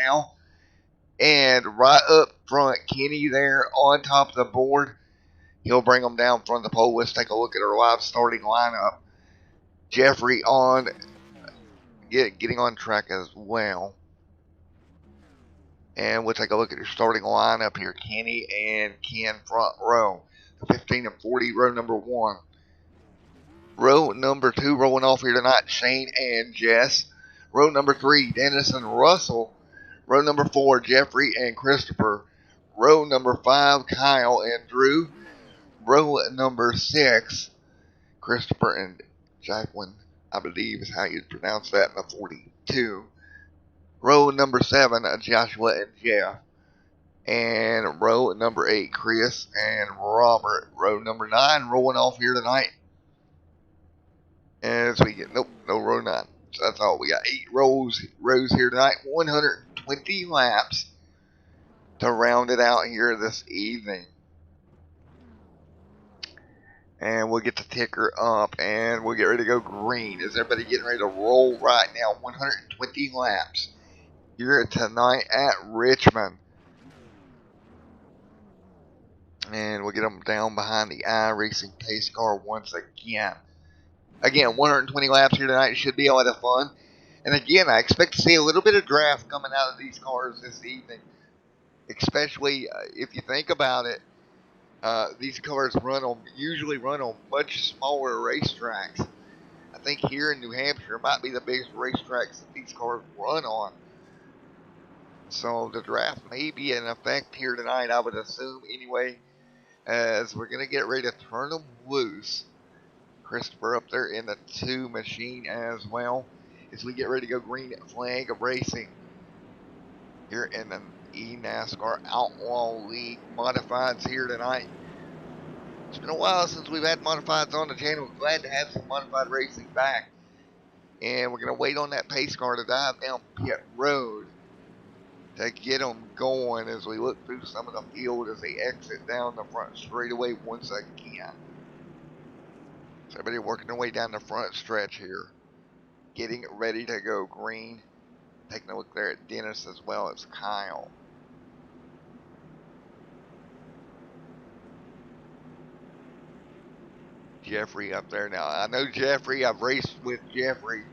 now. And right up front, Kenny there on top of the board. He'll bring them down front of the pole. Let's take a look at our live starting lineup. Jeffrey on getting on track as well. And we'll take a look at your starting lineup here. Kenny and Ken front row. The 15 and 40, row number 1. Row number 2 rolling off here tonight, Shane and Jess. Row number 3, Dennis and Russell. Row number 4, Jeffrey and Christopher. Row number 5, Kyle and Drew. Row number 6, Christopher and Jacqueline, I believe is how you'd pronounce that in the 42. Row number 7, Joshua and Jeff. And row number 8, Chris and Robert. Row number 9 rolling off here tonight. As we get, nope, no row 9. So that's all. We got 8 rows here tonight. 120 laps to round it out here this evening. And we'll get the ticker up and we'll get ready to go green. Is everybody getting ready to roll right now? 120 laps here tonight at Richmond. And we'll get them down behind the iRacing pace car once again. Again, 120 laps here tonight. Should be a lot of fun. And again, I expect to see a little bit of draft coming out of these cars this evening. Especially if you think about it, these cars usually run on much smaller racetracks. I think here in New Hampshire might be the biggest racetracks that these cars run on. So the draft may be in effect here tonight, I would assume anyway, as we're going to get ready to turn them loose. Christopher up there in the 2 machine as well, as we get ready to go green flag of racing here in the ENascar Outlaw League modifieds here tonight. It's been a while since we've had modifieds on the channel. Glad to have some modified racing back. And we're going to wait on that pace car to dive down pit road to get them going as we look through some of the field as they exit down the front straightaway once again. So everybody working their way down the front stretch here. Getting ready to go green. Taking a look there at Dennis as well as Kyle. Jeffrey up there now. I know Jeffrey. I've raced with Jeffrey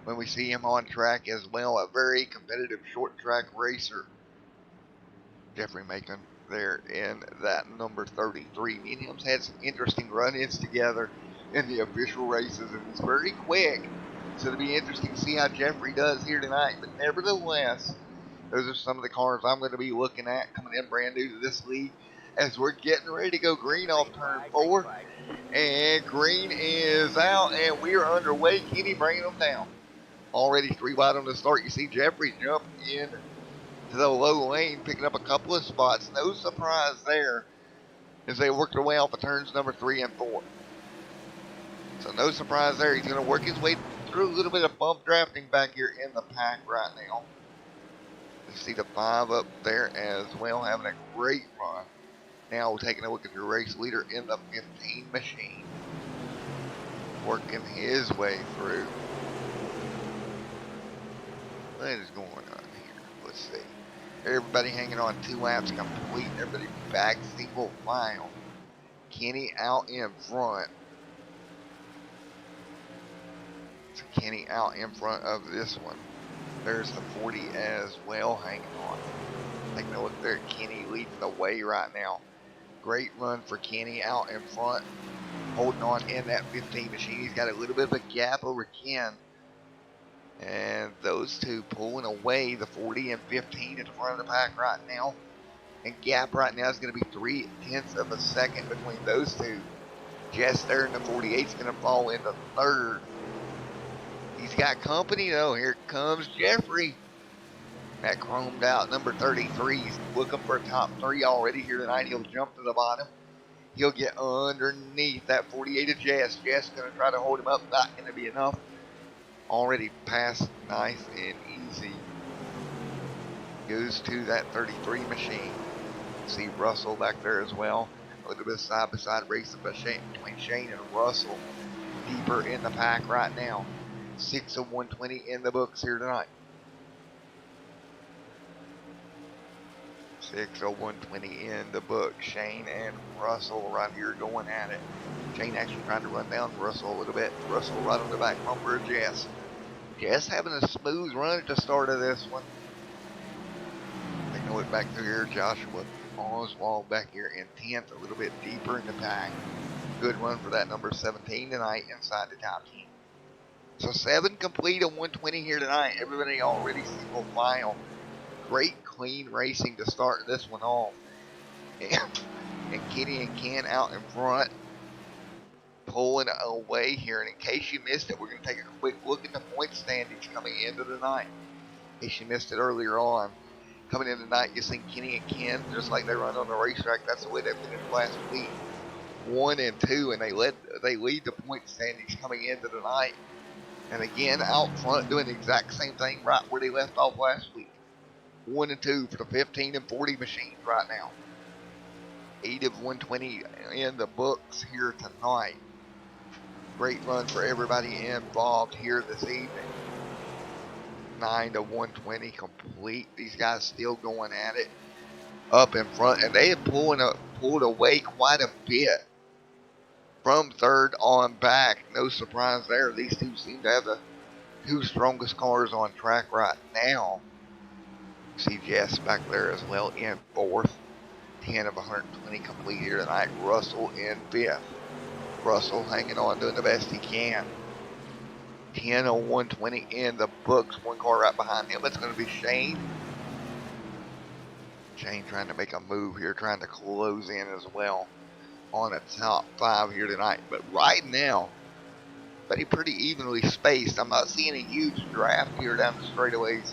when we see him on track as well. A very competitive short track racer. Jeffrey Macon there in that number 33. Me and him's had some interesting run-ins together in the official races, and he's very quick. So it'll be interesting to see how Jeffrey does here tonight. But nevertheless, those are some of the cars I'm going to be looking at coming in brand new to this league as we're getting ready to go green off turn 4. And green is out, and we are underway. Kenny bringing them down. Already 3 wide on the start. You see Jeffrey jump in to the low lane, picking up a couple of spots. No surprise there as they work their way off of turns number 3 and 4. So no surprise there. He's going to work his way through a little bit of bump drafting back here in the pack right now. You see the 5 up there as well, having a great run. Now we're taking a look at your race leader in the 15 machine. Working his way through. What is going on here? Let's see. Everybody hanging on 2 laps complete. Everybody back single file. Kenny out in front. So Kenny out in front of this one. There's the 40 as well hanging on. Taking a look there at Kenny leading the way right now. Great run for Kenny out in front. Holding on in that 15 machine. He's got a little bit of a gap over Ken. And those two pulling away, the 40 and 15 at the front of the pack right now. And gap right now is going to be 0.3 of a second between those two. Jess there in the 48 is going to fall into 3rd. He's got company though. Here comes Jeffrey. That chromed out number 33. He's looking for a top 3 already here tonight. He'll jump to the bottom. He'll get underneath that 48 of Jess. Jess is going to try to hold him up. Not going to be enough. Already passed nice and easy. Goes to that 33 machine. See Russell back there as well. A little bit of side-by-side racing between Shane and Russell. Deeper in the pack right now. 6 of 120 in the books here tonight. 6 of 120 in the book. Shane and Russell right here going at it. Shane actually trying to run down Russell a little bit. Russell right on the back bumper of Jess. Jess having a smooth run at the start of this one. Taking a look back through here, Joshua Oswald back here in 10th, a little bit deeper in the pack. Good run for that number 17 tonight inside the top 10. So 7 complete on 120 here tonight. Everybody already single file. Great clean racing to start this one off. And Kenny and Ken out in front, pulling away here. And in case you missed it, we're going to take a quick look at the point standings coming into the night. In case you missed it earlier on. Coming in tonight, you see Kenny and Ken, just like they run on the racetrack. That's the way they finished last week. 1 and 2, and they lead the point standings coming into the night. And again, out front, doing the exact same thing right where they left off last week. 1 and 2 for the 15 and 40 machines right now. 8 of 120 in the books here tonight. Great run for everybody involved here this evening. 9 to 120 complete. These guys still going at it up in front, and they have pulled away quite a bit from third on back. No surprise there. These two seem to have the 2 strongest cars on track right now. See Jess back there as well in 4th. 10 of 120 complete here tonight. Russell in 5th. Russell hanging on, doing the best he can. 10 of 120 in the books. 1 car right behind him. That's going to be Shane. Shane trying to make a move here, trying to close in as well on a top 5 here tonight. But right now, pretty evenly spaced. I'm not seeing a huge draft here down the straightaways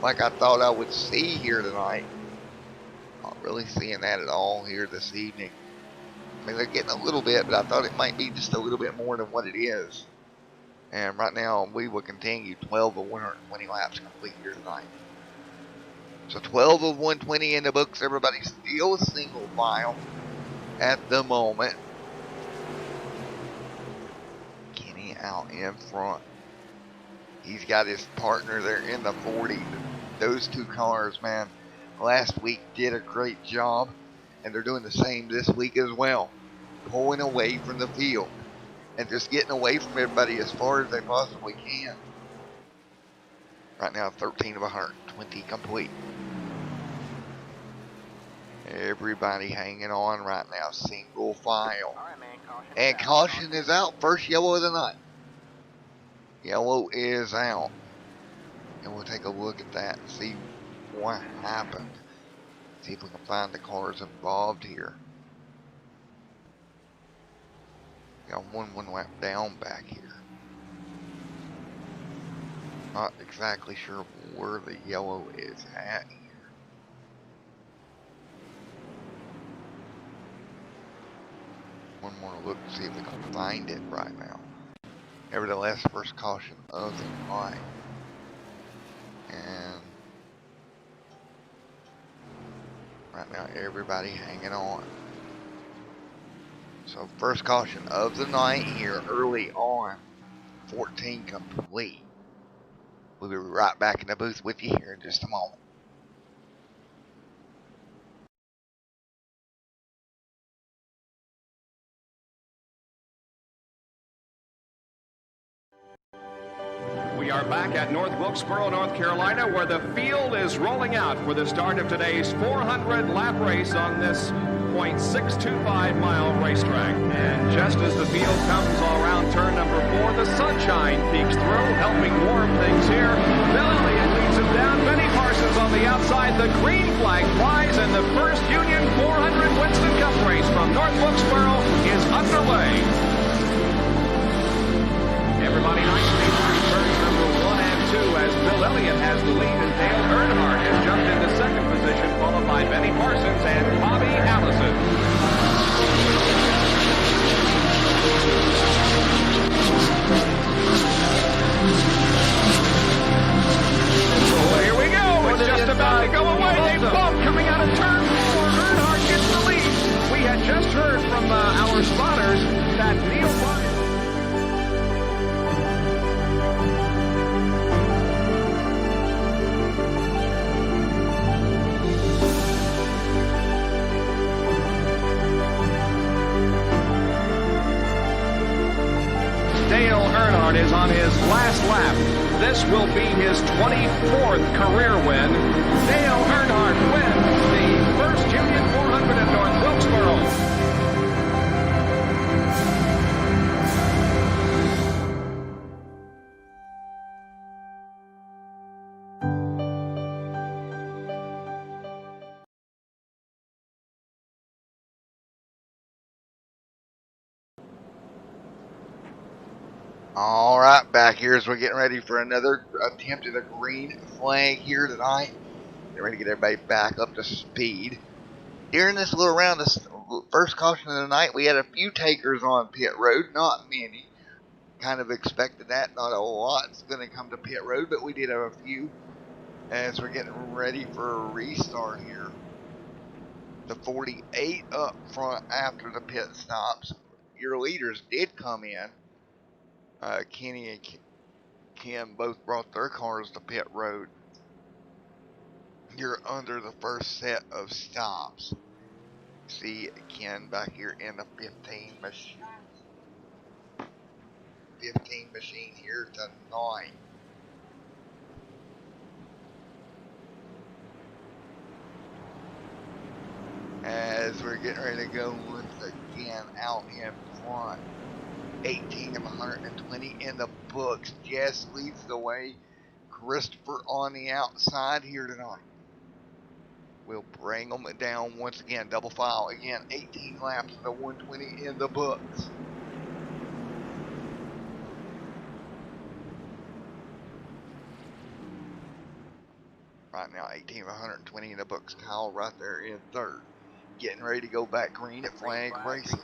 like I thought I would see here tonight. Not really seeing that at all here this evening. I mean, they're getting a little bit, but I thought it might be just a little bit more than what it is. And right now, we will continue 12 of 120 laps complete here tonight. So 12 of 120 in the books. Everybody's still single file at the moment. Kenny out in front. He's got his partner there in the 40. Those 2 cars, man, last week did a great job. And they're doing the same this week as well. Pulling away from the field. And just getting away from everybody as far as they possibly can. Right now, 13 of 120 complete. Everybody hanging on right now, single file. All right, man, caution. And caution is out. First yellow of the night. Yellow is out. And we'll take a look at that and see what happened. See if we can find the cars involved here. Got one lap down back here. Not exactly sure where the yellow is at here. One more look to see if we can find it right now. Nevertheless, first caution of the night. And right now, everybody hanging on. So first caution of the night here early on. 14 complete. We'll be right back in the booth with you here in just a moment. We are back at North Wilkesboro, North Carolina, where the field is rolling out for the start of today's 400-lap race on this .625-mile racetrack. And just as the field comes all around turn number 4, the sunshine peeks through, helping warm things here. Bill Elliott leads him down. Benny Parsons on the outside. The green flag flies, and the first Union 400 Winston Cup race from North Wilkesboro is underway. Everybody nicely through turns number 1 and 2 as Bill Elliott has the lead and Dale Earnhardt has jumped into second position, followed by Benny Parsons and Bobby Allison. Oh, here we go. It's just about to go away. They bump coming out of turn 4. Earnhardt gets the lead. We had just heard from our spotters that Neil Ryan. Earnhardt is on his last lap. This will be his 24th career win. Dale Earnhardt wins the first Union 400 at North Wilkesboro. All right, back here as we're getting ready for another attempt at a green flag here tonight. Getting ready to get everybody back up to speed. During this little round, this first caution of the night, we had a few takers on pit road, not many. Kind of expected that. Not a lot's going to come to pit road, but we did have a few as we're getting ready for a restart here. The 48 up front after the pit stops. Your leaders did come in. Kenny and Kim both brought their cars to pit road. You're under the first set of stops. See Ken back here in the 15 machine. 15 machine here tonight. As we're getting ready to go once again out in front. 18 of 120 in the books. Jess leads the way. Christopher on the outside here tonight. We'll bring them down once again. Double file again. 18 laps of the 120 in the books. Right now, 18 of 120 in the books. Kyle right there in third. Getting ready to go back green at flag racing.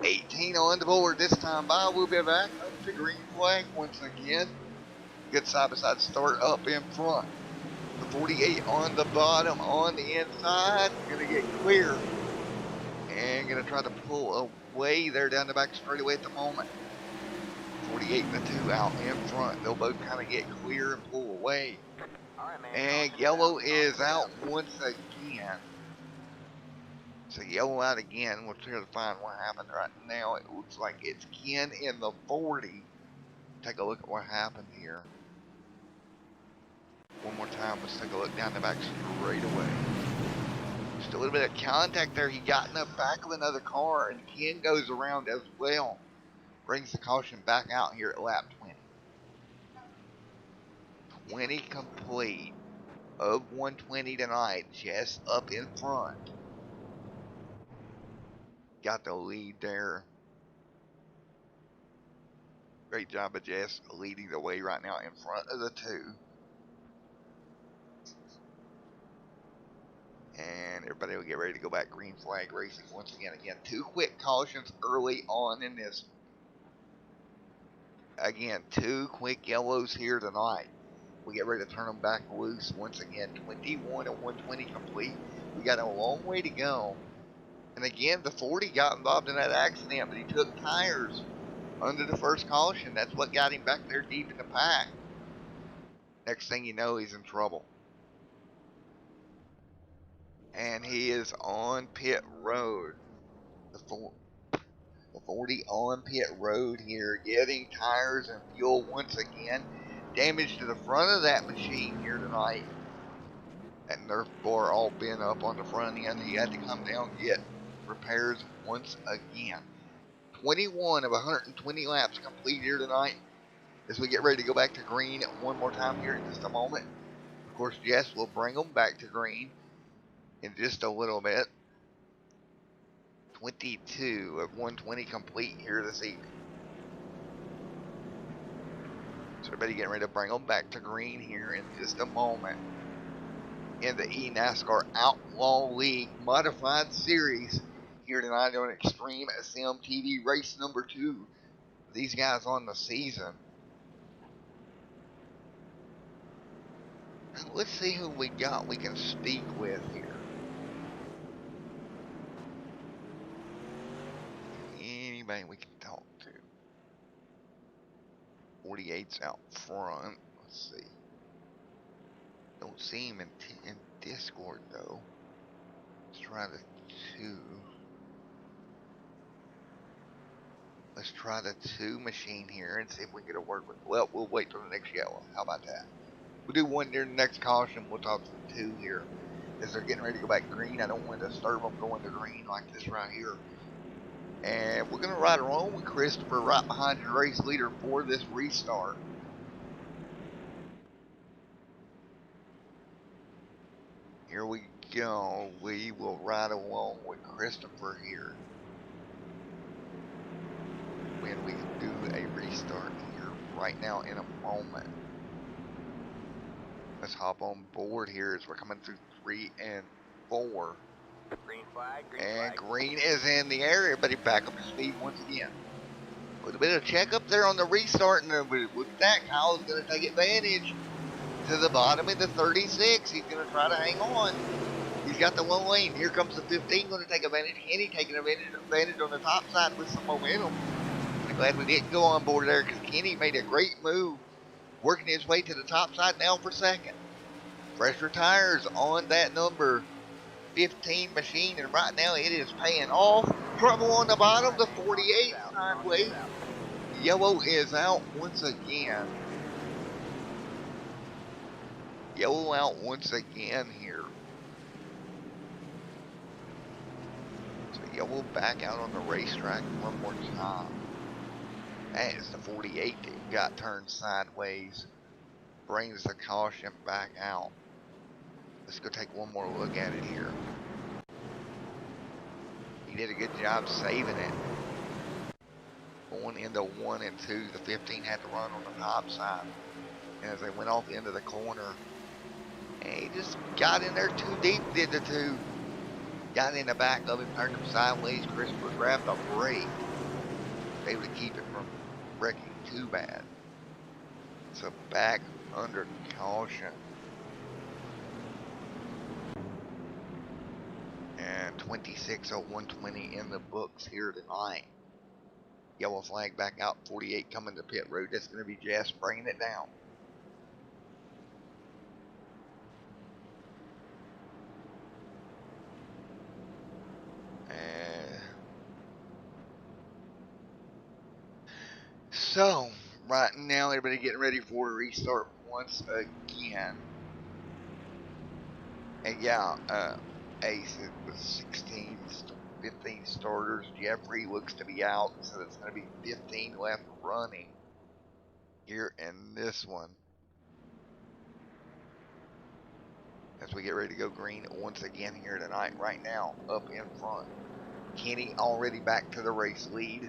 18 on the board this time by. We'll be back up to green flag once again. Good side-by-side start up in front. The 48 on the bottom, on the inside. Going to get clear. And going to try to pull away there down the back straightaway at the moment. 48 and the 2 out in front. They'll both kind of get clear and pull away. And yellow is out once again. So yellow out again. We'll try to find what happened right now. It looks like it's Ken in the 40. Take a look at what happened here. One more time. Let's take a look down the back straight away. Just a little bit of contact there. He got in the back of another car, and Ken goes around as well. Brings the caution back out here at lap 20. 20 complete of 120 tonight. Jess up in front. Got the lead there. Great job of Jess leading the way right now in front of the 2. And everybody will get ready to go back green flag racing once again. Again, 2 quick cautions early on in this. Again, 2 quick yellows here tonight. We get ready to turn them back loose once again. 21 and 120 complete. We got a long way to go. And again, the 40 got involved in that accident, but he took tires under the first caution. That's what got him back there deep in the pack. Next thing you know, he's in trouble. And he is on pit road. The 40 on pit road here, getting tires and fuel once again. Damage to the front of that machine here tonight. That Nerf bar all bent up on the front end. He had to come down and get repairs once again. 21 of 120 laps complete here tonight as we get ready to go back to green one more time here in just a moment. Of course, Jess will bring them back to green in just a little bit. 22 of 120 complete here this evening. So everybody getting ready to bring them back to green here in just a moment. In the ENascar Outlaw League Modified Series here tonight on Extreme SM TV race number 2. These guys on the season. And let's see who we got we can speak with here. Anybody we can talk to. 48's out front. Let's see. Don't see him in Discord though. Let's try the 2. Let's try the 2 machine here and see if we can get it work with. Well, we'll wait till the next yellow. How about that? We'll do 1 during the next caution. We'll talk to the 2 here as they're getting ready to go back green. I don't want to disturb them going to green like this right here. And we're going to ride along with Christopher right behind your race leader for this restart. Here we go. We will ride along with Christopher here when we do a restart here right now in a moment. Let's hop on board here as we're coming through 3 and 4. Green flag, and green is in the area, but he back up to speed once again. With a bit of check up there on the restart, and with that, Kyle's going to take advantage to the bottom of the 36. He's going to try to hang on. He's got the 1 lane. Here comes the 15, going to take advantage. Kenny taking advantage on the top side with some momentum. I'm glad we didn't go on board there because Kenny made a great move, working his way to the top side now for second. Fresher tires on that number 15 machine, and right now it is paying off. Trouble on the bottom, the 48 sideways. Yellow is out once again. Yellow out once again here. So yellow back out on the racetrack one more time. That is the 48 that got turned sideways. Brings the caution back out. Let's go take one more look at it here. He did a good job saving it. Going into 1 and 2, the 15 had to run on the top side. And as they went off into the corner, and he just got in there too deep, did the 2. Got in the back of him, turned him sideways. Christopher grabbed a brake. Able to keep it from wrecking too bad. So back under caution. And 26:01:20 in the books here tonight. Yellow flag back out, 48 coming to pit road. That's going to be Jess bringing it down. So, right now, everybody getting ready for a restart once again. And yeah, Ace with 15 starters. Jeffrey looks to be out, so it's going to be 15 left running here in this one. As we get ready to go green once again here tonight, right now, up in front. Kenny already back to the race lead.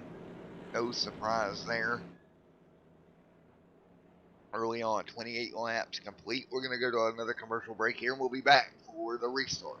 No surprise there. Early on, 28 laps complete. We're going to go to another commercial break here, and we'll be back for the restart.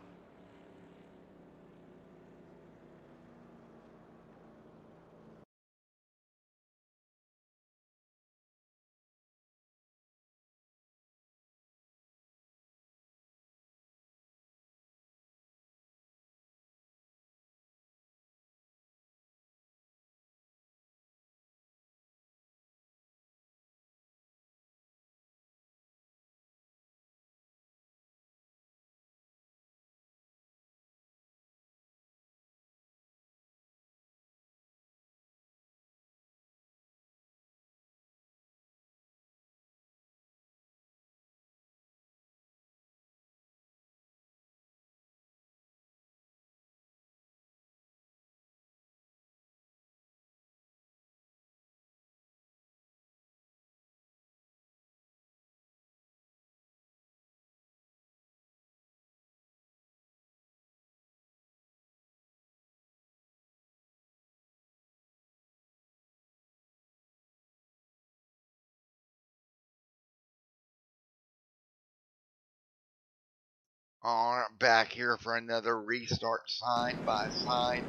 Alright, back here for another restart side by side.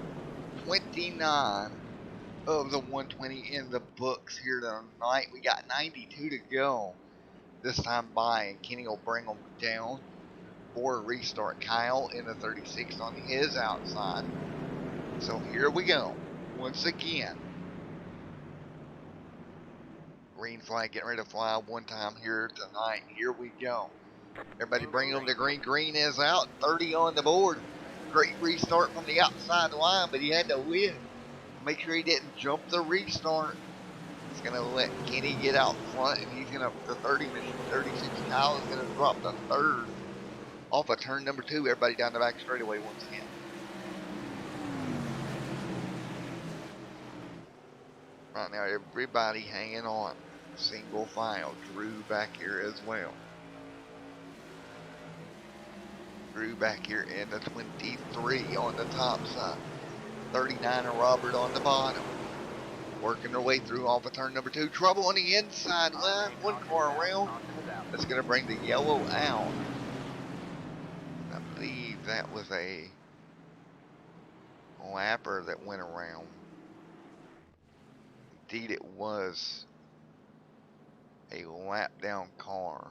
29 of the 120 in the books here tonight. We got 92 to go this time by, and Kenny will bring them down for a restart. Kyle in the 36 on his outside. So here we go once again. Green flag getting ready to fly one time here tonight. Here we go. Everybody bring them to green. Green is out. 30 on the board. Great restart from the outside line, but he had to win make sure he didn't jump the restart. It's going to let Kenny get out front, and he's going to, the 36 Kyle is going to drop the third off of turn number 2. Everybody down the back straightaway once again. Right now, everybody hanging on. Single file. Drew back here as well. Drew back here in the 23 on the top side. 39 and Robert on the bottom. Working their way through off of turn number 2. Trouble on the inside line. One car around. That's going to bring the yellow out. I believe that was a lapper that went around. Indeed, it was a lap down car.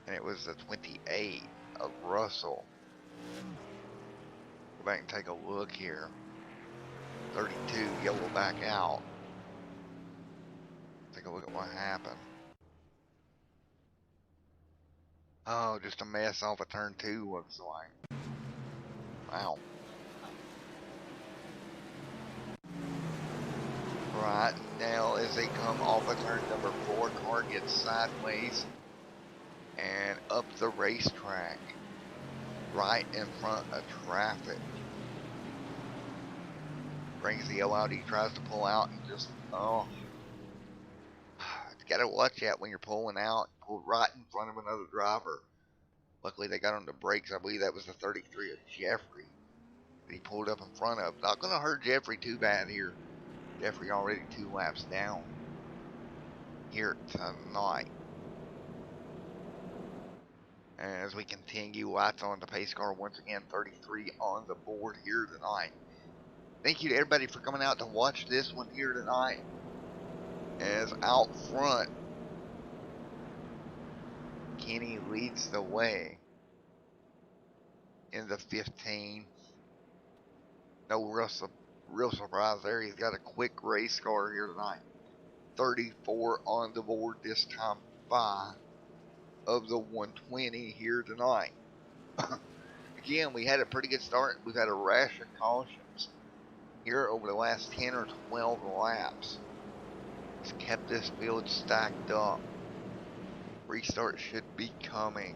And it was the 28 of Russell. Go back and take a look here. 32, yellow back out. Take a look at what happened. Oh, just a mess off of turn 2, looks like. Wow. Right now, as they come off of turn number 4, car gets sideways and up the racetrack, right in front of traffic. Brings the yellow out. He tries to pull out and just, oh. You gotta watch out when you're pulling out. Pull right in front of another driver. Luckily, they got on the brakes. I believe that was the 33 of Jeffrey that he pulled up in front of. Not gonna hurt Jeffrey too bad here. Jeffrey already 2 laps down here tonight. And as we continue, lights on the pace car once again, 33 on the board here tonight. Thank you to everybody for coming out to watch this one here tonight. As out front, Kenny leads the way in the 15. No real surprise there. He's got a quick race car here tonight. 34 on the board this time by of the 120 here tonight. Again, we had a pretty good start. We've had a rash of cautions here over the last 10 or 12 laps. It's kept this field stacked up. Restart should be coming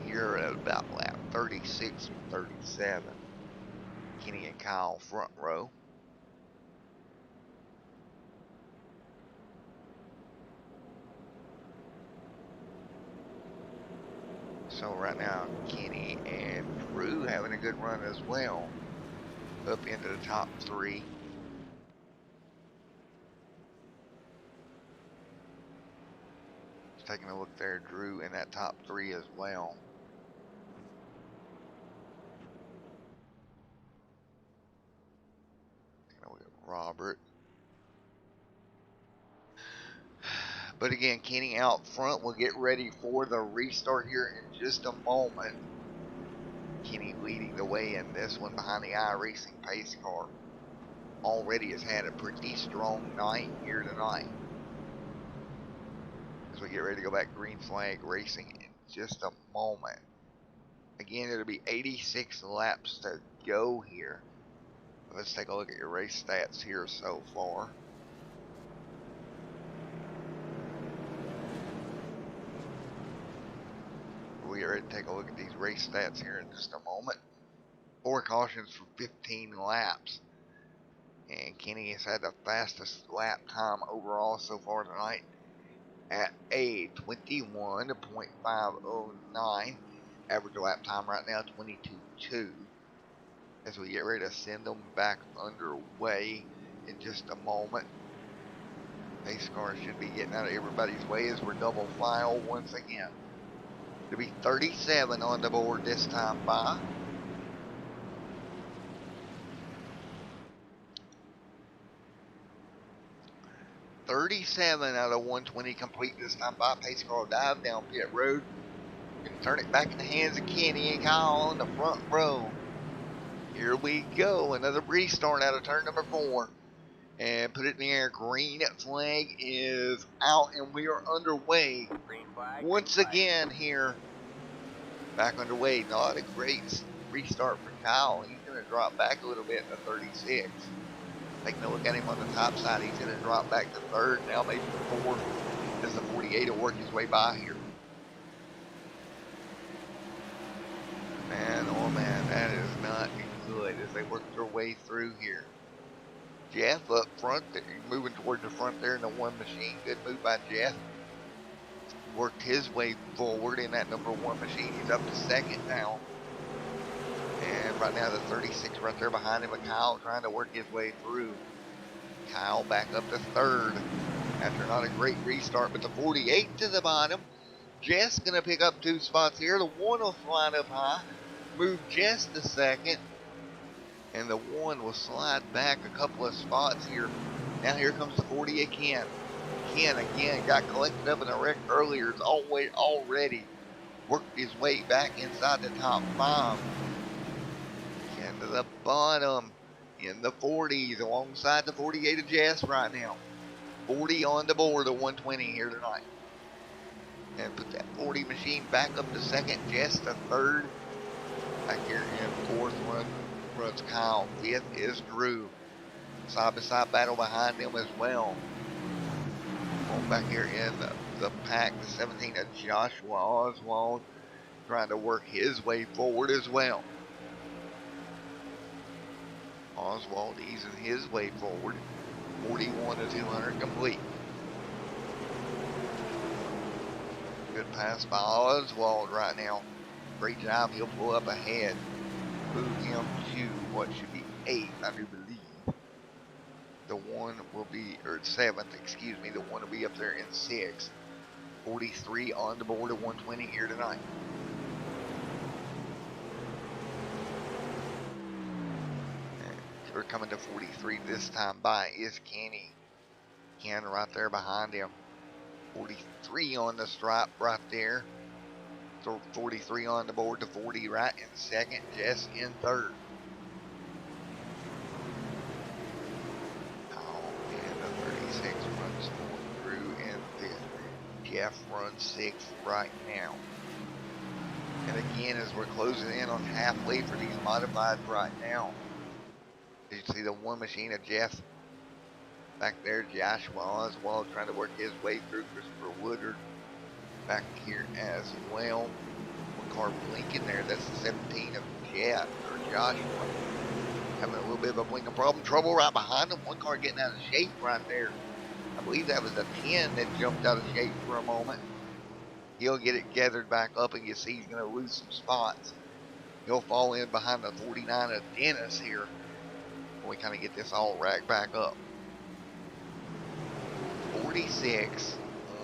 here at about lap 36 or 37. Kenny and Kyle front row. So right now, Kenny and Drew having a good run as well. Up into the top 3. Just taking a look there, Drew in that top 3 as well. Taking a look at Robert. But again, Kenny out front. We'll get ready for the restart here in just a moment. Kenny leading the way in this one behind the iRacing pace car. Already has had a pretty strong night here tonight. As we get ready to go back green flag racing in just a moment. Again, it'll be 86 laps to go here. Let's take a look at your race stats here so far. We are ready to take a look at these race stats here in just a moment. 4 cautions for 15 laps. And Kenny has had the fastest lap time overall so far tonight at a 21.509. Average lap time right now 22.2. As we get ready to send them back underway in just a moment. Pace cars should be getting out of everybody's way as we're double file once again. It'll be 37 on the board this time by. .37 out of 120 complete this time by. Pace car will dive down pit road. And turn it back in the hands of Kenny and Kyle on the front row. Here we go. Another restart out of turn number 4. And put it in the air. Green flag is out and we are underway. Once again here. Back underway. Not a great restart for Kyle. He's going to drop back a little bit to 36. Taking a look at him on the top side, he's going to drop back to third, now maybe to fourth, as the 48 will work his way by here. Man, oh man, that is not good as they work their way through here. Jeff up front, moving towards the front there in the one machine. Good move by Jeff. Worked his way forward in that number one machine. He's up to second now. And right now the 36 right there behind him, Kyle trying to work his way through. Kyle back up to third after not a great restart, but the 48 to the bottom. Jess gonna pick up 2 spots here. The one will slide up high, move Jess to second, and the one will slide back a couple of spots here. Now here comes the 40 again. Ken again got collected up in a wreck earlier. It's already worked his way back inside the top 5. Ken to the bottom in the 40s alongside the 48 of Jess right now. 40 on the board, the 120 here tonight. And put that 40 machine back up to second, Jess to third. Back here in fourth runs Kyle. Fifth is Drew. Side-by-side battle behind them as well. On back here in the pack, the 17 of Joshua Oswald trying to work his way forward as well. Oswald easing his way forward. 41 to 200 complete. Good pass by Oswald right now. Great job. He'll pull up ahead. Move him to what should be 8, I do believe. The one will be, or 7th, excuse me. The one will be up there in 6. 43 on the board of 120 here tonight. And we're coming to 43 this time by is Kenny. Ken right there behind him. 43 on the stripe right there. 43 on the board to 40 right in second. Jess in third. And the 36 runs 4th. Drew in 5th. Jeff runs 6th right now. And again, as we're closing in on halfway for these modifieds right now, you see the one machine of Jeff back there. Joshua Oswald trying to work his way through. Christopher Woodard back here as well. One car blinking there. That's the 17 of Jeff or Joshua. Having a little bit of a blinking problem. Trouble right behind him. One car getting out of shape right there. I believe that was a 10 that jumped out of shape for a moment. He'll get it gathered back up, and you see he's going to lose some spots. He'll fall in behind the 49 of Dennis here when we kind of get this all racked back up. 46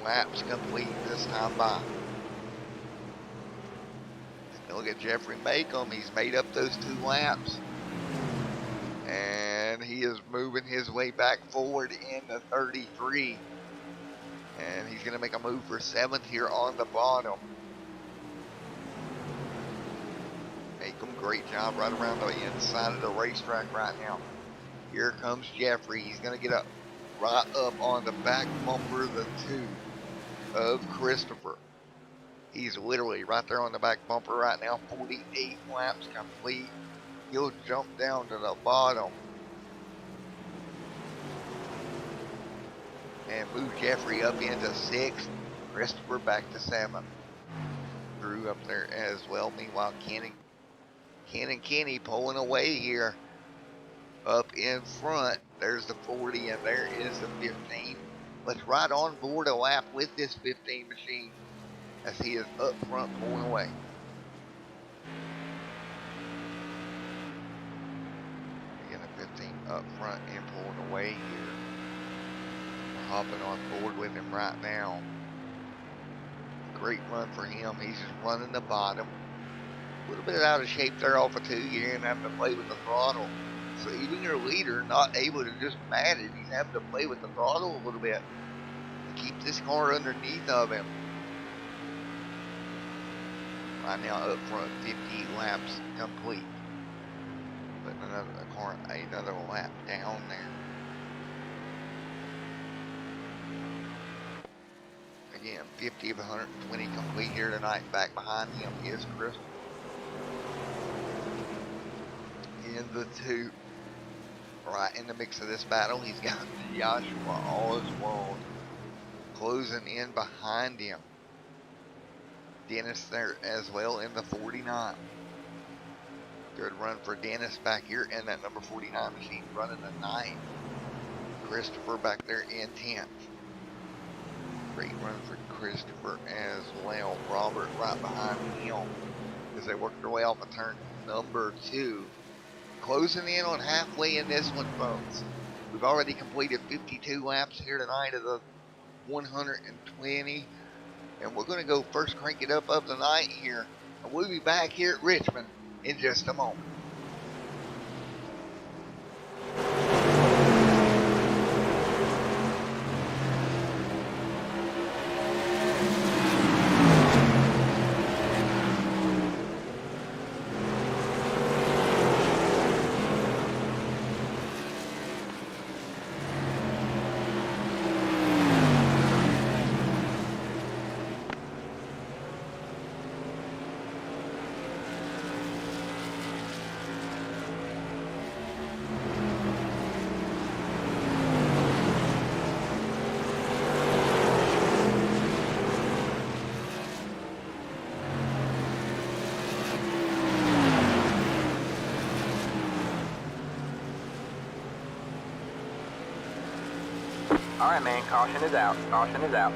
laps complete this time by. And look at Jeffrey Macomb. He's made up those 2 laps. And he is moving his way back forward in the 33. And he's going to make a move for 7th here on the bottom. Macomb, great job right around the inside of the racetrack right now. Here comes Jeffrey. He's going to get up right up on the back bumper of the 2 of Christopher. He's literally right there on the back bumper right now. 48 laps complete. He'll jump down to the bottom and move Jeffrey up into 6th. Christopher back to 7th. Drew up there as well. Meanwhile, Ken and Kenny pulling away here up in front. There's the 40 and there is the 15. Let's ride on board a lap with this 15 machine as he is up front pulling away. Again, a 15 up front and pulling away here. We're hopping on board with him right now. Great run for him. He's just running the bottom. A little bit out of shape there off of 2. You're going to have to play with the throttle. So even your leader not able to just mat it. He's having to play with the throttle a little bit to keep this car underneath of him. Right now up front, 50 laps complete. Putting another lap down there. Again, 50 of 120 complete here tonight. Back behind him is Crystal. in the 2. Right in the mix of this battle, he's got Joshua Oswald closing in behind him. Dennis there as well in the 49. Good run for Dennis back here in that number 49 machine running a 9. Christopher back there in 10th. Great run for Christopher as well. Robert right behind him as they work their way off of turn number 2. Closing in on halfway in this one, folks. We've already completed 52 laps here tonight of the 120. And we're going to go first crank it up of the night here. And we'll be back here at Richmond in just a moment. All right, man, caution is out. Caution is out.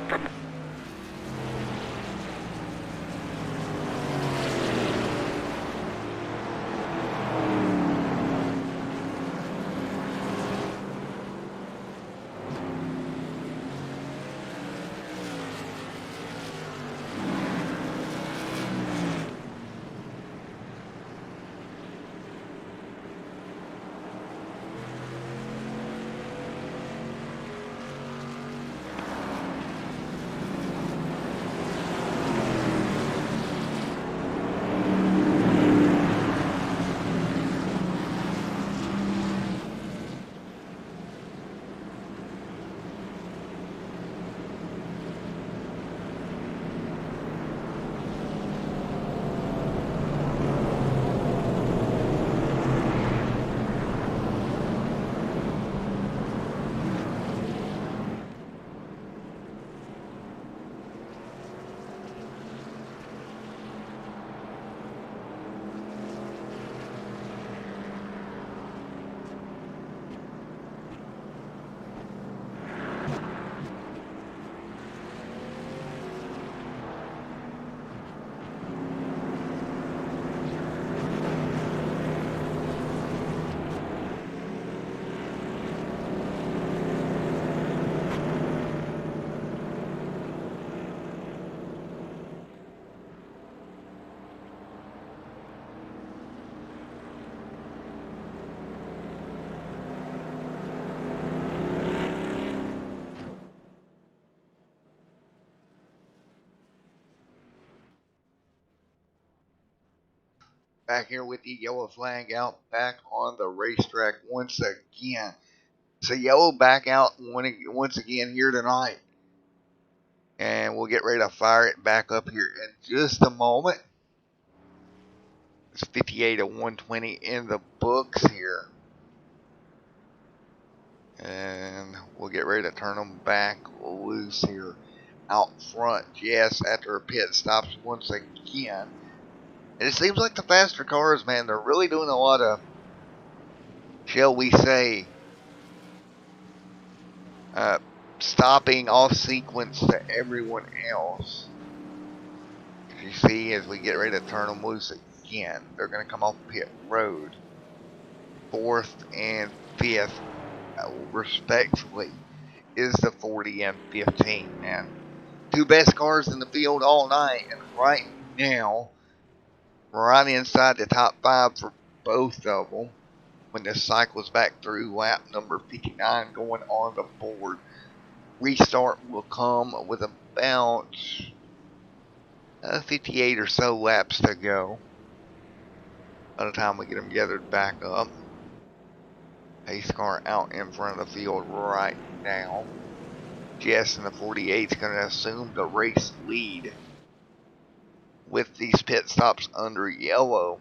Back here with the yellow flag out back on the racetrack once again. So yellow back out once again here tonight. And we'll get ready to fire it back up here in just a moment. It's 58 of 120 in the books here. And we'll get ready to turn them back loose here out front. Yes, after a pit stops once again. And it seems like the faster cars, man, they're really doing a lot of, shall we say, stopping off sequence to everyone else. As you see, as we get ready to turn them loose again, they're going to come off pit road. 4th and 5th, respectively, is the 40 and 15, man. 2 best cars in the field all night, and right now, right inside the top 5 for both of them. When this cycles back through lap number 59 going on the board. Restart will come with about 58 or so laps to go by the time we get them gathered back up. Pace car out in front of the field right now. Jess in the 48 is going to assume the race lead with these pit stops under yellow.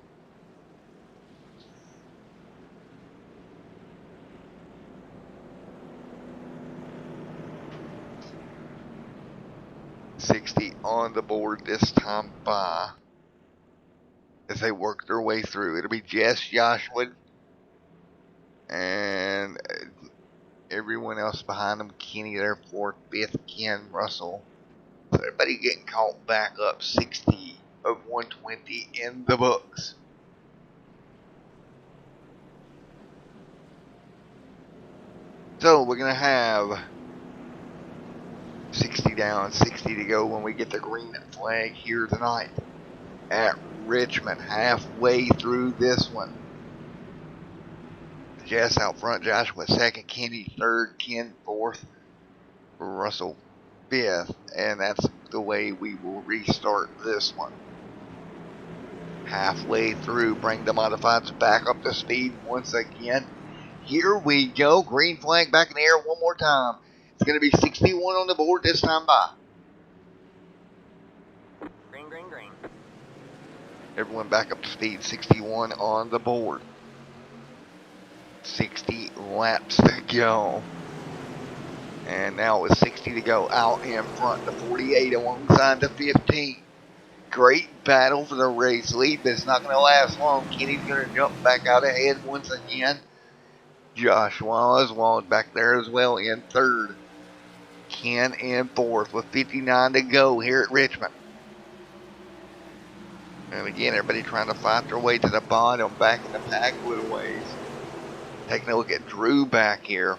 on the board this time by as they work their way through. It'll be Jess, Joshua, and everyone else behind them. Kenny there fourth, fifth, Ken, Russell. So everybody getting caught back up. 60 of 120 in the books. So we're going to have 60 down, 60 to go when we get the green flag here tonight at Richmond. Halfway through this one. Jess out front, Joshua second, Kenny third, Ken fourth, Russell fifth, and that's the way we will restart this one. Halfway through, bring the modifieds back up to speed once again. Here we go, green flag back in the air one more time. It's going to be 61 on the board this time by. Green, green, green. Everyone back up to speed, 61 on the board. 60 laps to go. And now with 60 to go, out in front, the 48 alongside the 15. Great battle for the race lead, but it's not going to last long. Kenny's going to jump back out ahead once again. Joshua Oswald back there as well in third. Ken in fourth with 59 to go here at Richmond. And again, everybody trying to fight their way to the bottom, back in the pack a little ways. Taking a look at Drew back here.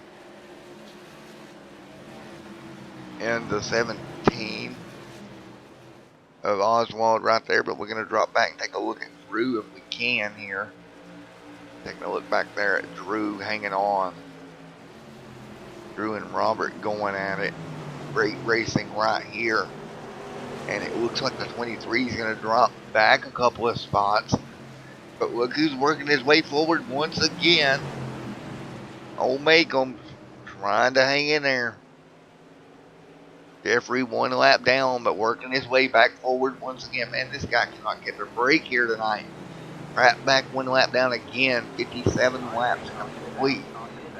And the 17 of Oswald right there, but we're going to drop back and take a look at Drew if we can here. Taking a look back there at Drew hanging on. Drew and Robert going at it. Great racing right here. And it looks like the 23 is going to drop back a couple of spots. But look who's working his way forward once again. Old Macomb trying to hang in there. Jeffrey one lap down, but working his way back forward once again. Man, this guy cannot get a break here tonight. Pratt back one lap down again. 57 laps complete.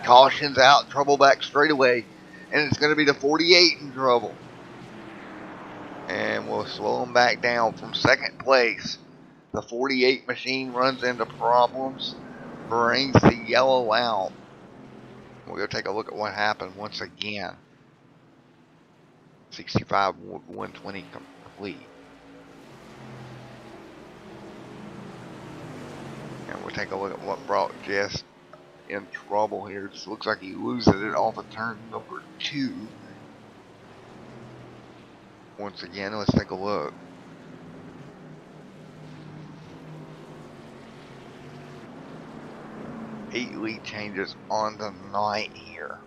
Caution's out. Trouble back straight away. And it's going to be the 48 in trouble. And we'll slow him back down from second place. The 48 machine runs into problems. Brings the yellow out. We'll go take a look at what happened once again. 65 120 complete. And we'll take a look at what brought Jess in trouble here. Just looks like he loses it off of turn number 2. Once again, let's take a look. Eight lead changes on the night here.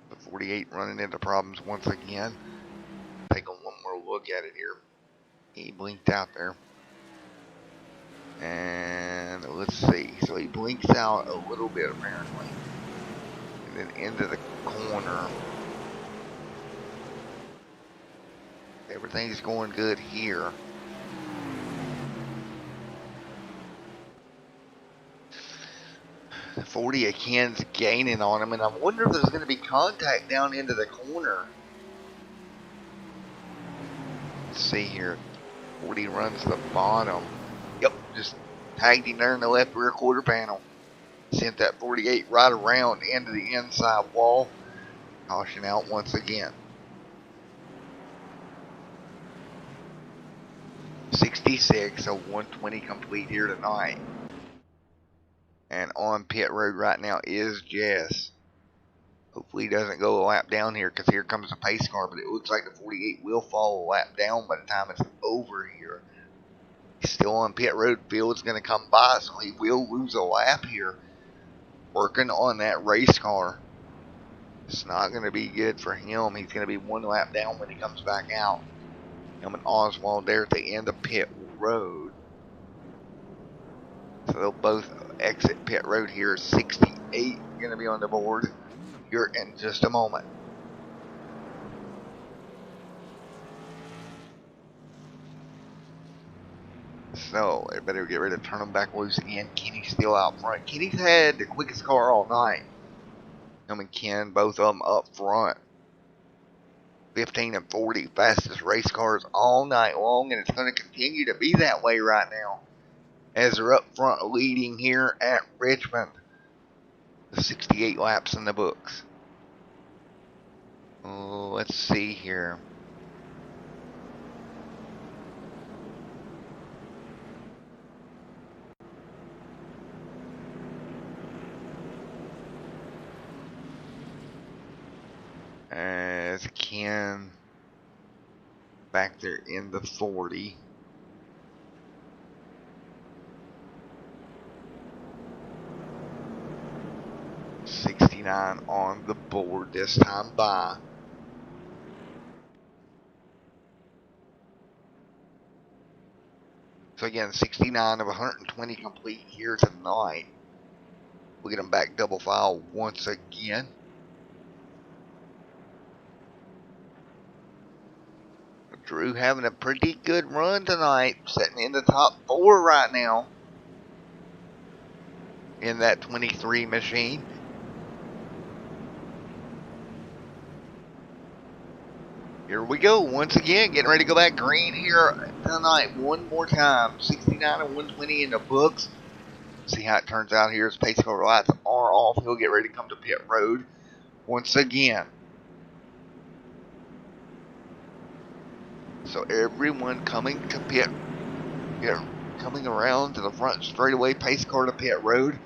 The 48 running into problems once again. Take one more look at it here. He blinked out there. And let's see. So he blinks out a little bit apparently. And then into the corner. Everything's going good here. The 40 again's gaining on him, and I wonder if there's going to be contact down into the corner. Let's see here. 40 runs the bottom. Yep, just tagged him there in the left rear quarter panel. Sent that 48 right around into the inside wall. Caution out once again. 66 of 120 complete here tonight. And on pit road right now is Jess. Hopefully he doesn't go a lap down here because here comes the pace car. But it looks like the 48 will fall a lap down by the time it's over here. He's still on pit road. Field's going to come by, so he will lose a lap here. Working on that race car. It's not going to be good for him. He's going to be one lap down when he comes back out. Him and Oswald there at the end of pit road. So they'll both exit pit road here. 68 going to be on the board here in just a moment. So they better get ready to turn them back loose again. Kenny's still out front. Kenny's had the quickest car all night. Him and Ken, both of them up front. 15 and 40 fastest race cars all night long, and it's going to continue to be that way right now as they're up front leading here at Richmond. The 68 laps in the books. Oh, let's see here. As Ken back there in the 40. '69 on the board this time by. So again, 69 of 120 complete here tonight. We'll get them back double file once again. Drew having a pretty good run tonight, sitting in the top 4 right now in that 23 machine. Here we go, once again, getting ready to go back green here tonight one more time. 69 and 120 in the books. See how it turns out here as pace car lights are off. He'll get ready to come to pit road once again. So everyone coming to pit, coming around to the front straightaway, pace car to pit road.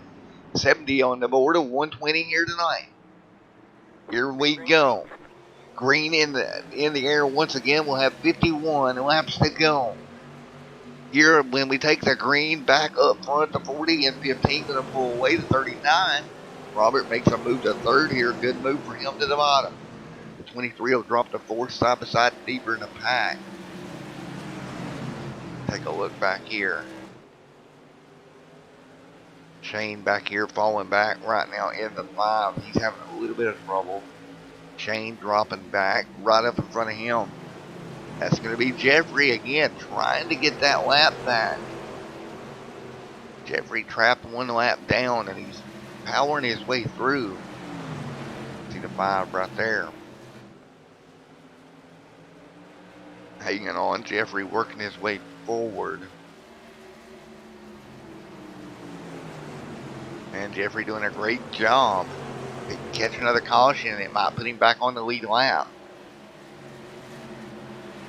70 on the board of 120 here tonight. Here we go. Green in the air once again. We'll have 51 laps to go. Here, when we take the green back up front, the 40 and 15 going to pull away the 39. Robert makes a move to third here. Good move for him to the bottom. The 23 will drop to fourth, side by side, deeper in the pack. Take a look back here. Shane back here falling back right now in the 5. He's having a little bit of trouble. Shane dropping back right up in front of him. That's going to be Jeffrey again, trying to get that lap back. Jeffrey trapped one lap down, and he's powering his way through. See the 5 right there. Hanging on, Jeffrey working his way forward. And Jeffrey doing a great job. He can catch another caution, and it might put him back on the lead lap.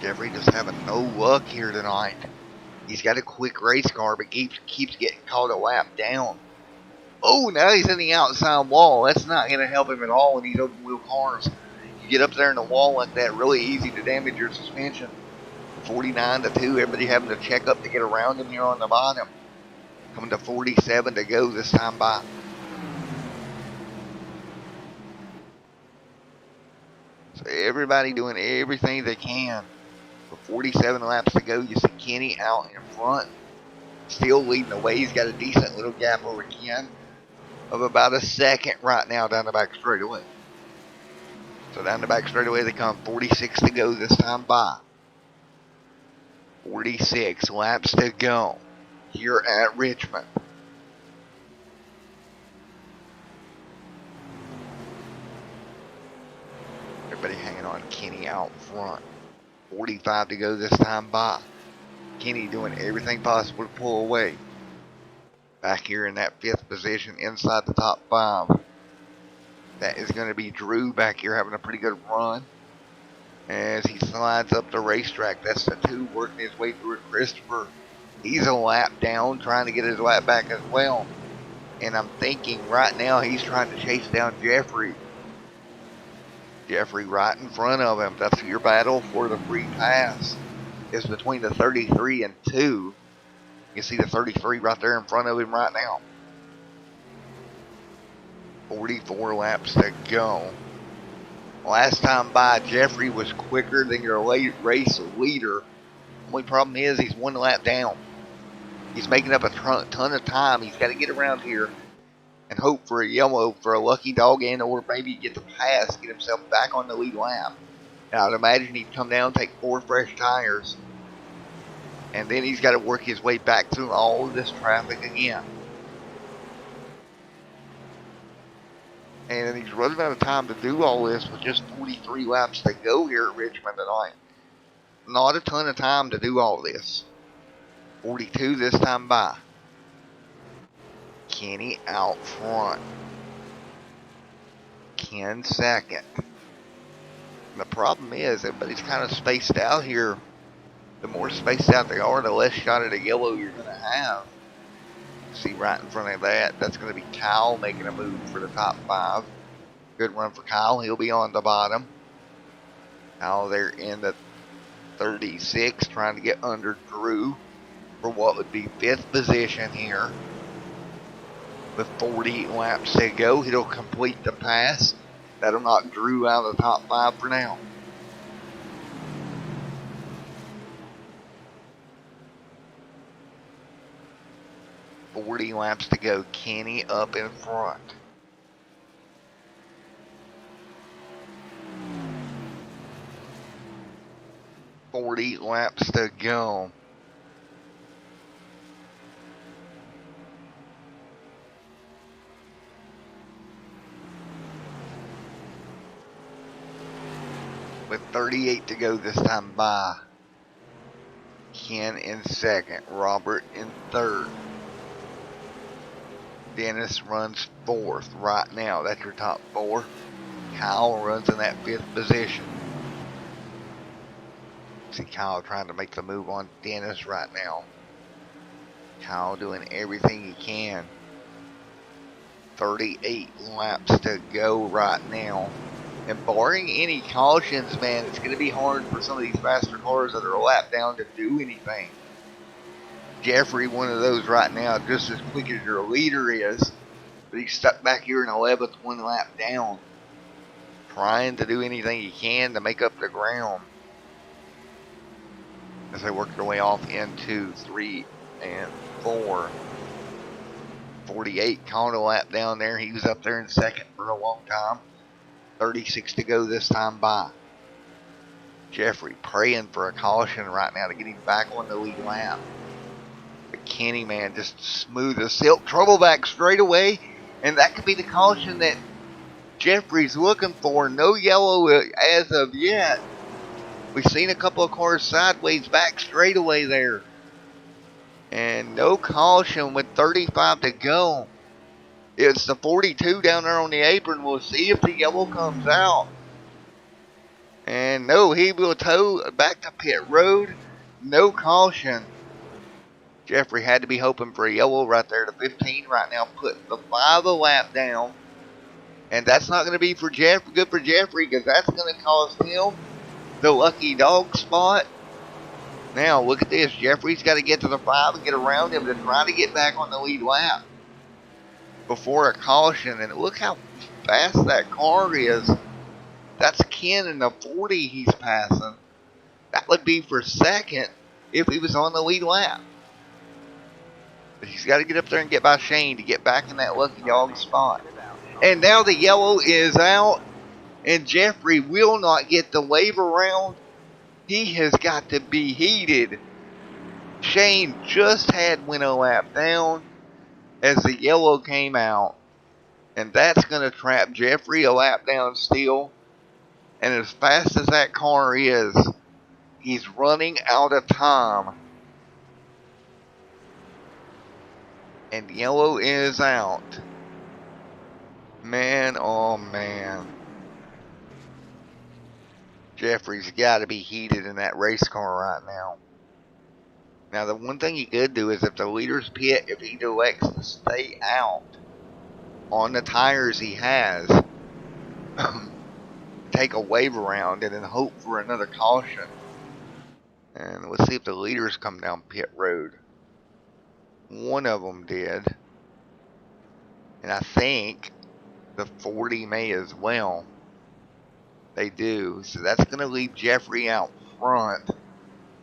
Jeffrey just having no luck here tonight. He's got a quick race car, but keeps getting caught a lap down. Oh, now he's in the outside wall. That's not going to help him at all in these open wheel cars. You get up there in the wall like that, really easy to damage your suspension. 49 to 2, everybody having to check up to get around him here on the bottom. Coming to 47 to go this time by. So everybody doing everything they can. With 47 laps to go, you see Kenny out in front. Still leading the way. He's got a decent little gap over Ken of about a second right now down the back straightaway. So down the back straightaway they come. 46 to go this time by. 46 laps to go here at Richmond. Everybody hanging on Kenny out front. 45 to go this time by. Kenny doing everything possible to pull away. Back here in that 5th position inside the top 5. That is going to be Drew back here having a pretty good run. As he slides up the racetrack. That's the 2 working his way through it. Christopher, he's a lap down trying to get his lap back as well. And I'm thinking right now he's trying to chase down Jeffrey. Jeffrey right in front of him. That's your battle for the free pass. It's between the 33 and 2. You can see the 33 right there in front of him right now. 44 laps to go. Last time by, Jeffrey was quicker than your race leader. Only problem is he's 1 lap down. He's making up a ton of time. He's got to get around here and hope for a yellow, for a lucky dog in, or maybe get the pass, get himself back on the lead lap. And I'd imagine he'd come down, take 4 fresh tires, and then he's got to work his way back through all of this traffic again. And he's running out of time to do all this with just 43 laps to go here at Richmond tonight. Not a ton of time to do all this. 42 this time by. Kenny out front. Ken second. And the problem is everybody's kind of spaced out here. The more spaced out they are, the less shot at a yellow you're going to have. See right in front of that, that's going to be Kyle making a move for the top 5. Good run for Kyle. He'll be on the bottom. Kyle there in the 36, trying to get under Drew for what would be 5th position here. With 40 laps to go, he'll complete the pass. That'll knock Drew out of the top 5 for now. Laps to go. Kenny up in front. Laps to go. With 38 to go this time by. Ken in second. Robert in third. Dennis runs 4th right now. That's your top 4. Kyle runs in that 5th position. See Kyle trying to make the move on Dennis right now. Kyle doing everything he can. 38 laps to go right now. And barring any cautions, man, it's going to be hard for some of these faster cars that are a lap down to do anything. Jeffrey, one of those right now, just as quick as your leader is, but he's stuck back here in 11th, 1 lap down, trying to do anything he can to make up the ground as they work their way off into 3 and 4. 48 caught a lap down there. He was up there in second for a long time. 36 to go this time by. Jeffrey praying for a caution right now to get him back on the lead lap. Kenny, man, just smooth as silk. Trouble back straight away, and that could be the caution that Jeffrey's looking for. No yellow as of yet. We've seen a couple of cars sideways back straight away there. And no caution with 35 to go. It's the 42 down there on the apron. We'll see if the yellow comes out. And no, he will tow back to pit road. No caution. Jeffrey had to be hoping for a yellow right there to 15 right now, putting the 5 a lap down. And that's not going to be for good for Jeffrey, because that's going to cost him the lucky dog spot. Now, look at this. Jeffrey's got to get to the 5 and get around him to try to get back on the lead lap before a caution. And look how fast that car is. That's Ken in the 40 he's passing. That would be for second if he was on the lead lap. But he's got to get up there and get by Shane to get back in that lucky dog spot. And now the yellow is out. And Jeffrey will not get the wave around. He has got to be heated. Shane just went a lap down as the yellow came out. And that's going to trap Jeffrey a lap down still. And as fast as that car is, he's running out of time. And yellow is out. Man, oh man. Jeffrey's got to be heated in that race car right now. Now, the one thing he could do is if the leader's pit, if he elects to stay out on the tires he has, take a wave around and then hope for another caution. And let's see if the leaders come down pit road. One of them did. And I think the 40 may as well. They do. So that's going to leave Jeffrey out front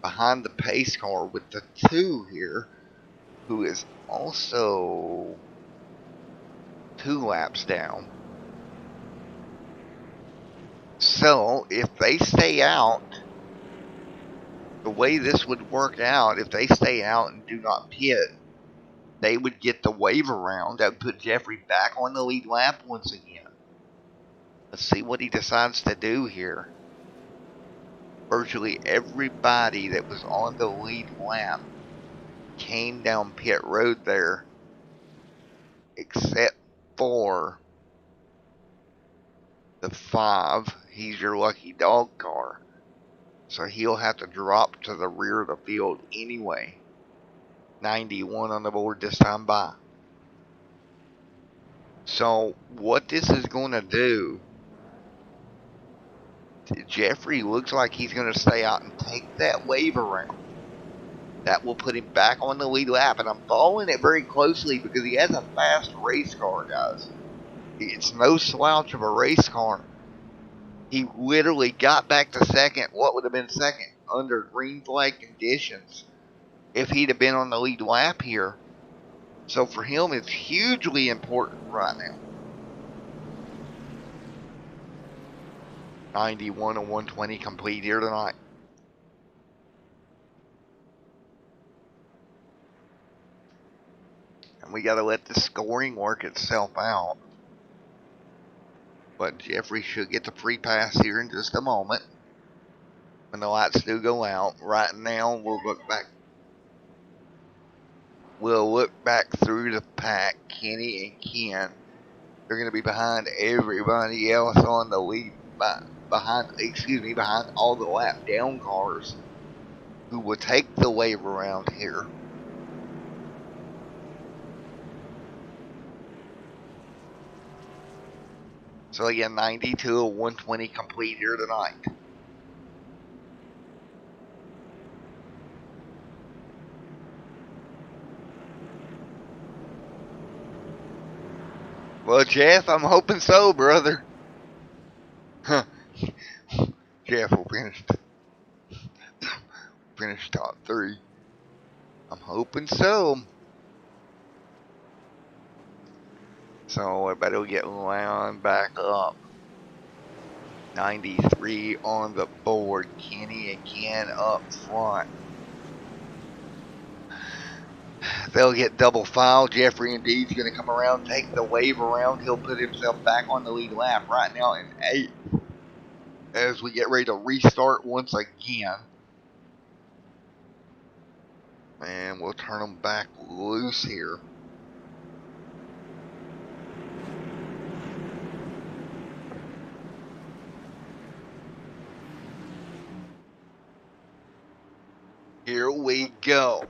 behind the pace car with the 2 here, who is also 2 laps down. So if they stay out, the way this would work out, if they stay out and do not pit, they would get the wave around. That would put Jeffrey back on the lead lap once again. Let's see what he decides to do here. Virtually everybody that was on the lead lap came down pit road there, except for the 5. He's your lucky dog car. So he'll have to drop to the rear of the field anyway. 91 on the board this time by. So what this is going to do, Jeffrey looks like he's going to stay out and take that wave around. That will put him back on the lead lap, and I'm following it very closely because he has a fast race car, guys. It's no slouch of a race car. He literally got back to second, what would have been second, under green flag conditions if he'd have been on the lead lap here. So for him, it's hugely important right now. 91 and 120 complete here tonight. And we got to let the scoring work itself out. But Jeffrey should get the free pass here in just a moment when the lights do go out. Right now, we'll look back. We'll look back through the pack. Kenny and Ken, they're going to be behind everybody else on the lead. Behind all the lap down cars who will take the wave around here. So again, 92 of 120 complete here tonight. Well, Jeff, I'm hoping so, brother. Jeff will finish top 3. I'm hoping so. So I better get wound back up. 93 on the board. Kenny and Ken up front. They'll get double file. Jeffrey indeed's going to come around, take the wave around. He'll put himself back on the lead lap right now in 8th as we get ready to restart once again. And we'll turn them back loose here. Here we go.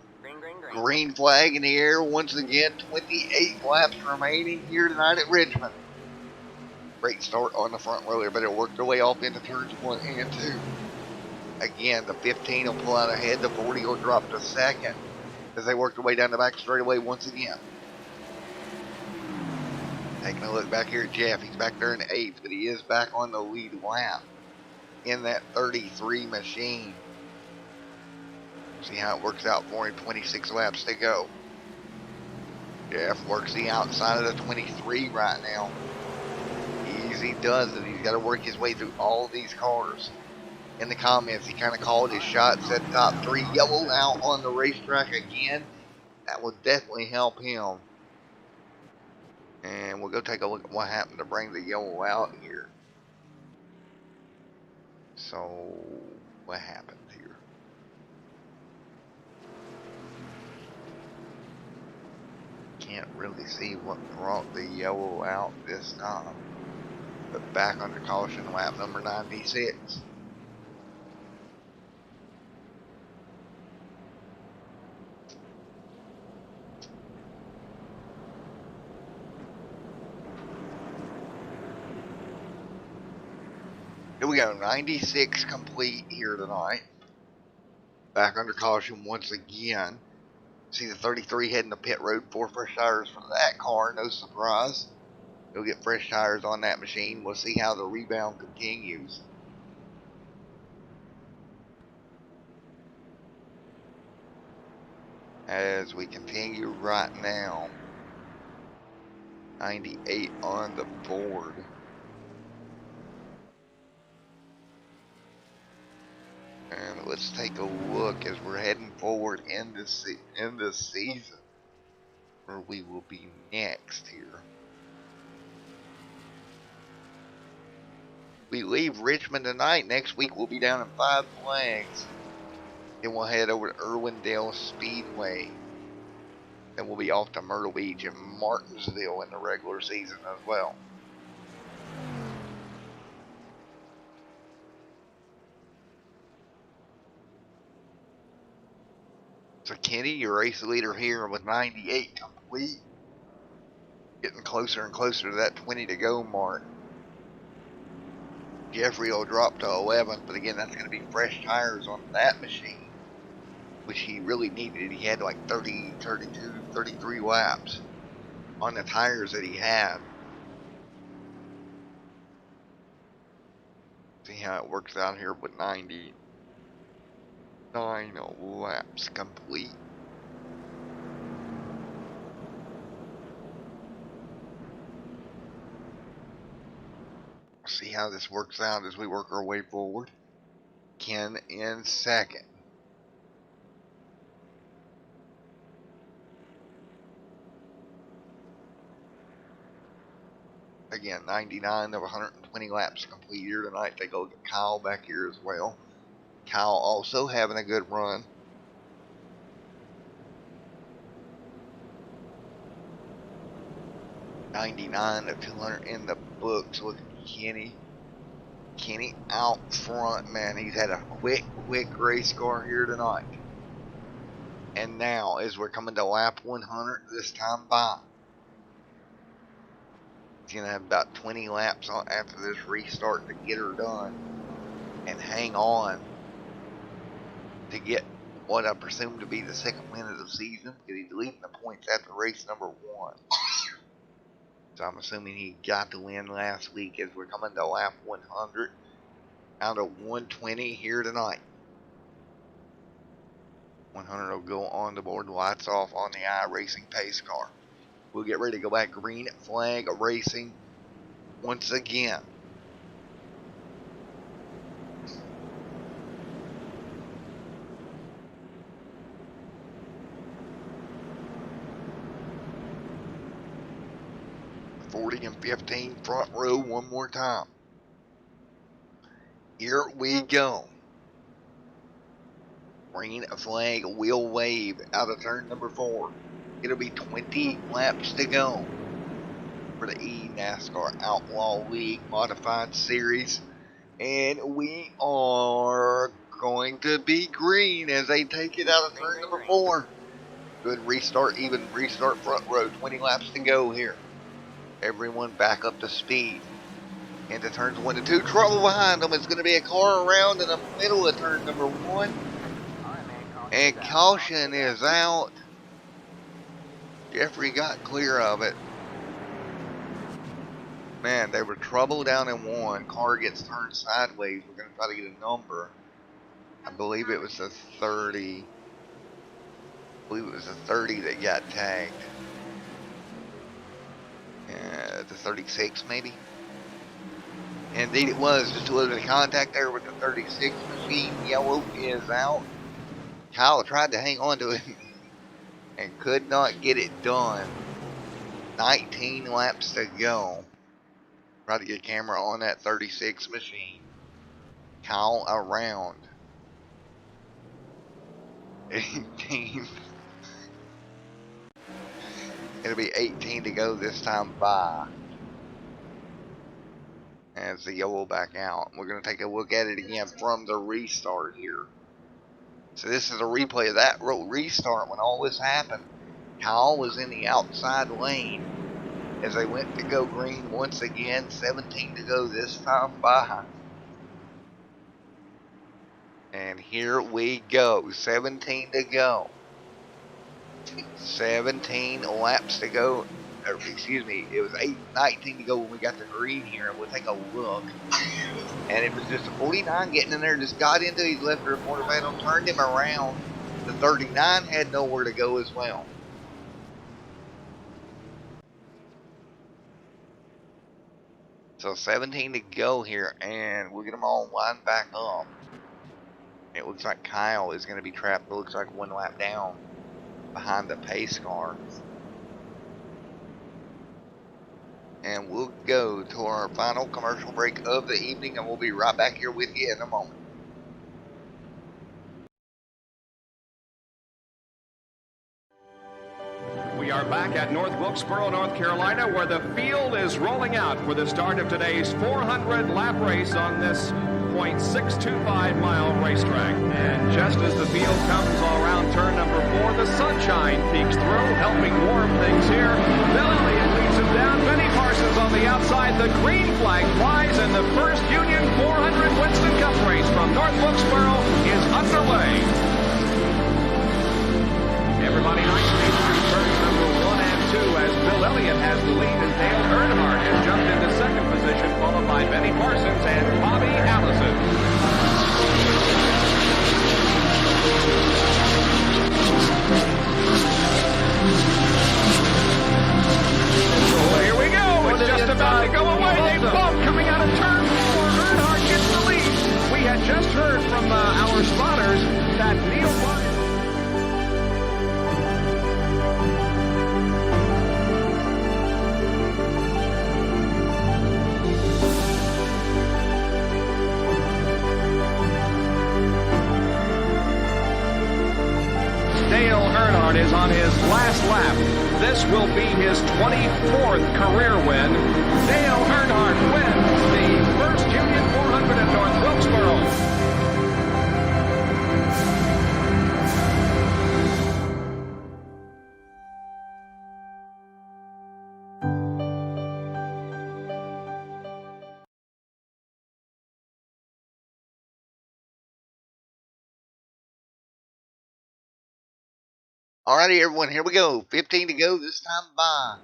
Green flag in the air once again. 28 laps remaining here tonight at Richmond. Great start on the front row. Everybody will work their way off into turns 1 and 2. Again, the 15 will pull out ahead. The 40 will drop to second as they work their way down the back straightaway once again. Taking a look back here at Jeff. He's back there in 8th, but he is back on the lead lap in that 33 machine. See how it works out for him. 26 laps to go. Jeff works the outside of the 23 right now. Easy does it. He's got to work his way through all these cars. In the comments, he kind of called his shot, said top 3 yellow out on the racetrack again. That will definitely help him. And we'll go take a look at what happened to bring the yellow out here. So, what happened here? Can't really see what brought the yellow out this time. But back under caution, lap number 96. Here we go, 96 complete here tonight. Back under caution once again. See the 33 heading to pit road. 4 fresh tires for that car, no surprise. He'll get fresh tires on that machine. We'll see how the rebound continues. As we continue right now. 98 on the board. And let's take a look as we're heading forward in this season, where we will be next here. We leave Richmond tonight. Next week we'll be down in Five Flags. Then we'll head over to Irwindale Speedway. Then we'll be off to Myrtle Beach and Martinsville in the regular season as well. So Kenny, your race leader here with 98 complete. Getting closer and closer to that 20 to go mark. Jeffrey will drop to 11th, but again, that's going to be fresh tires on that machine, which he really needed. He had like 30, 32, 33 laps on the tires that he had. See how it works out here with 99 laps complete. See how this works out as we work our way forward. Ken in second. Again, 99 of 120 laps complete here tonight. Take a look at Kyle back here as well. Kyle also having a good run. $99 of 200 in the books. Look at Kenny. Kenny out front, man. He's had a quick race car here tonight. And now, as we're coming to lap 100 this time by, he's going to have about 20 laps on after this restart to get her done and hang on to get what I presume to be the second win of the season, because he's leading the points after race number 1. So I'm assuming he got the win last week as we're coming to lap 100 out of 120 here tonight. 100 will go on the board, lights off on the iRacing pace car. We'll get ready to go back green flag racing once again. '40 and 15 front row one more time. Here we go. Green flag will wave out of turn number 4. It'll be 20 laps to go for the ENascar Outlaw League Modified Series. And we are going to be green as they take it out of turn number 4. Good restart, even restart front row. 20 laps to go here. Everyone back up to speed. Into turns 1 and 2. Trouble behind them. It's going to be a car around in the middle of turn number 1. And caution is out. Jeffrey got clear of it. Man, they were trouble down in 1. Car gets turned sideways. We're going to try to get a number. I believe it was a 30. I believe it was a 30 that got tagged. The 36 maybe. Indeed it was. Just a little bit of contact there with the 36 machine. Yellow is out. Kyle tried to hang on to it and could not get it done. 19 laps to go. Try to get camera on that 36 machine. Kyle around. 18. It'll be 18 to go this time by. As the yellow back out. We're going to take a look at it again from the restart here. So this is a replay of that restart when all this happened. Kyle was in the outside lane as they went to go green once again. 17 to go this time by. And here we go. 17 to go. 17 laps to go. Or, excuse me, it was 19 to go when we got the green here. And we'll take a look. And it was just a 49 getting in there, just got into his left rear quarter panel, turned him around. The 39 had nowhere to go as well. So 17 to go here, and we'll get them all lined back up. It looks like Kyle is going to be trapped. It looks like 1 lap down behind the pace car. And we'll go to our final commercial break of the evening, and we'll be right back here with you in a moment. We are back at North Wilkesboro, North Carolina, where the field is rolling out for the start of today's 400-lap race on this .625-mile racetrack. And just as the field comes around turn number 4, the sunshine peeks through, helping warm things here. Bill Elliott leads him down. Benny Parsons on the outside. The green flag flies, and the first Union 400 Winston Cup race from North Wilkesboro is underway. Everybody nicely through turns number 1 and 2 as Bill Elliott has the lead and Dale Earnhardt has jumped into second position, followed by Benny Parsons and Bobby Allison. So here we go. It's just about to go away. They both coming out of turn 4. Earnhardt gets the lead. We had just heard from our spotters that Neil Ryan. Dale Earnhardt is on his last lap. This will be his 24th career win. Dale Earnhardt wins the first Union 400 at North Wilkesboro. Alrighty, everyone, here we go. 15 to go this time by.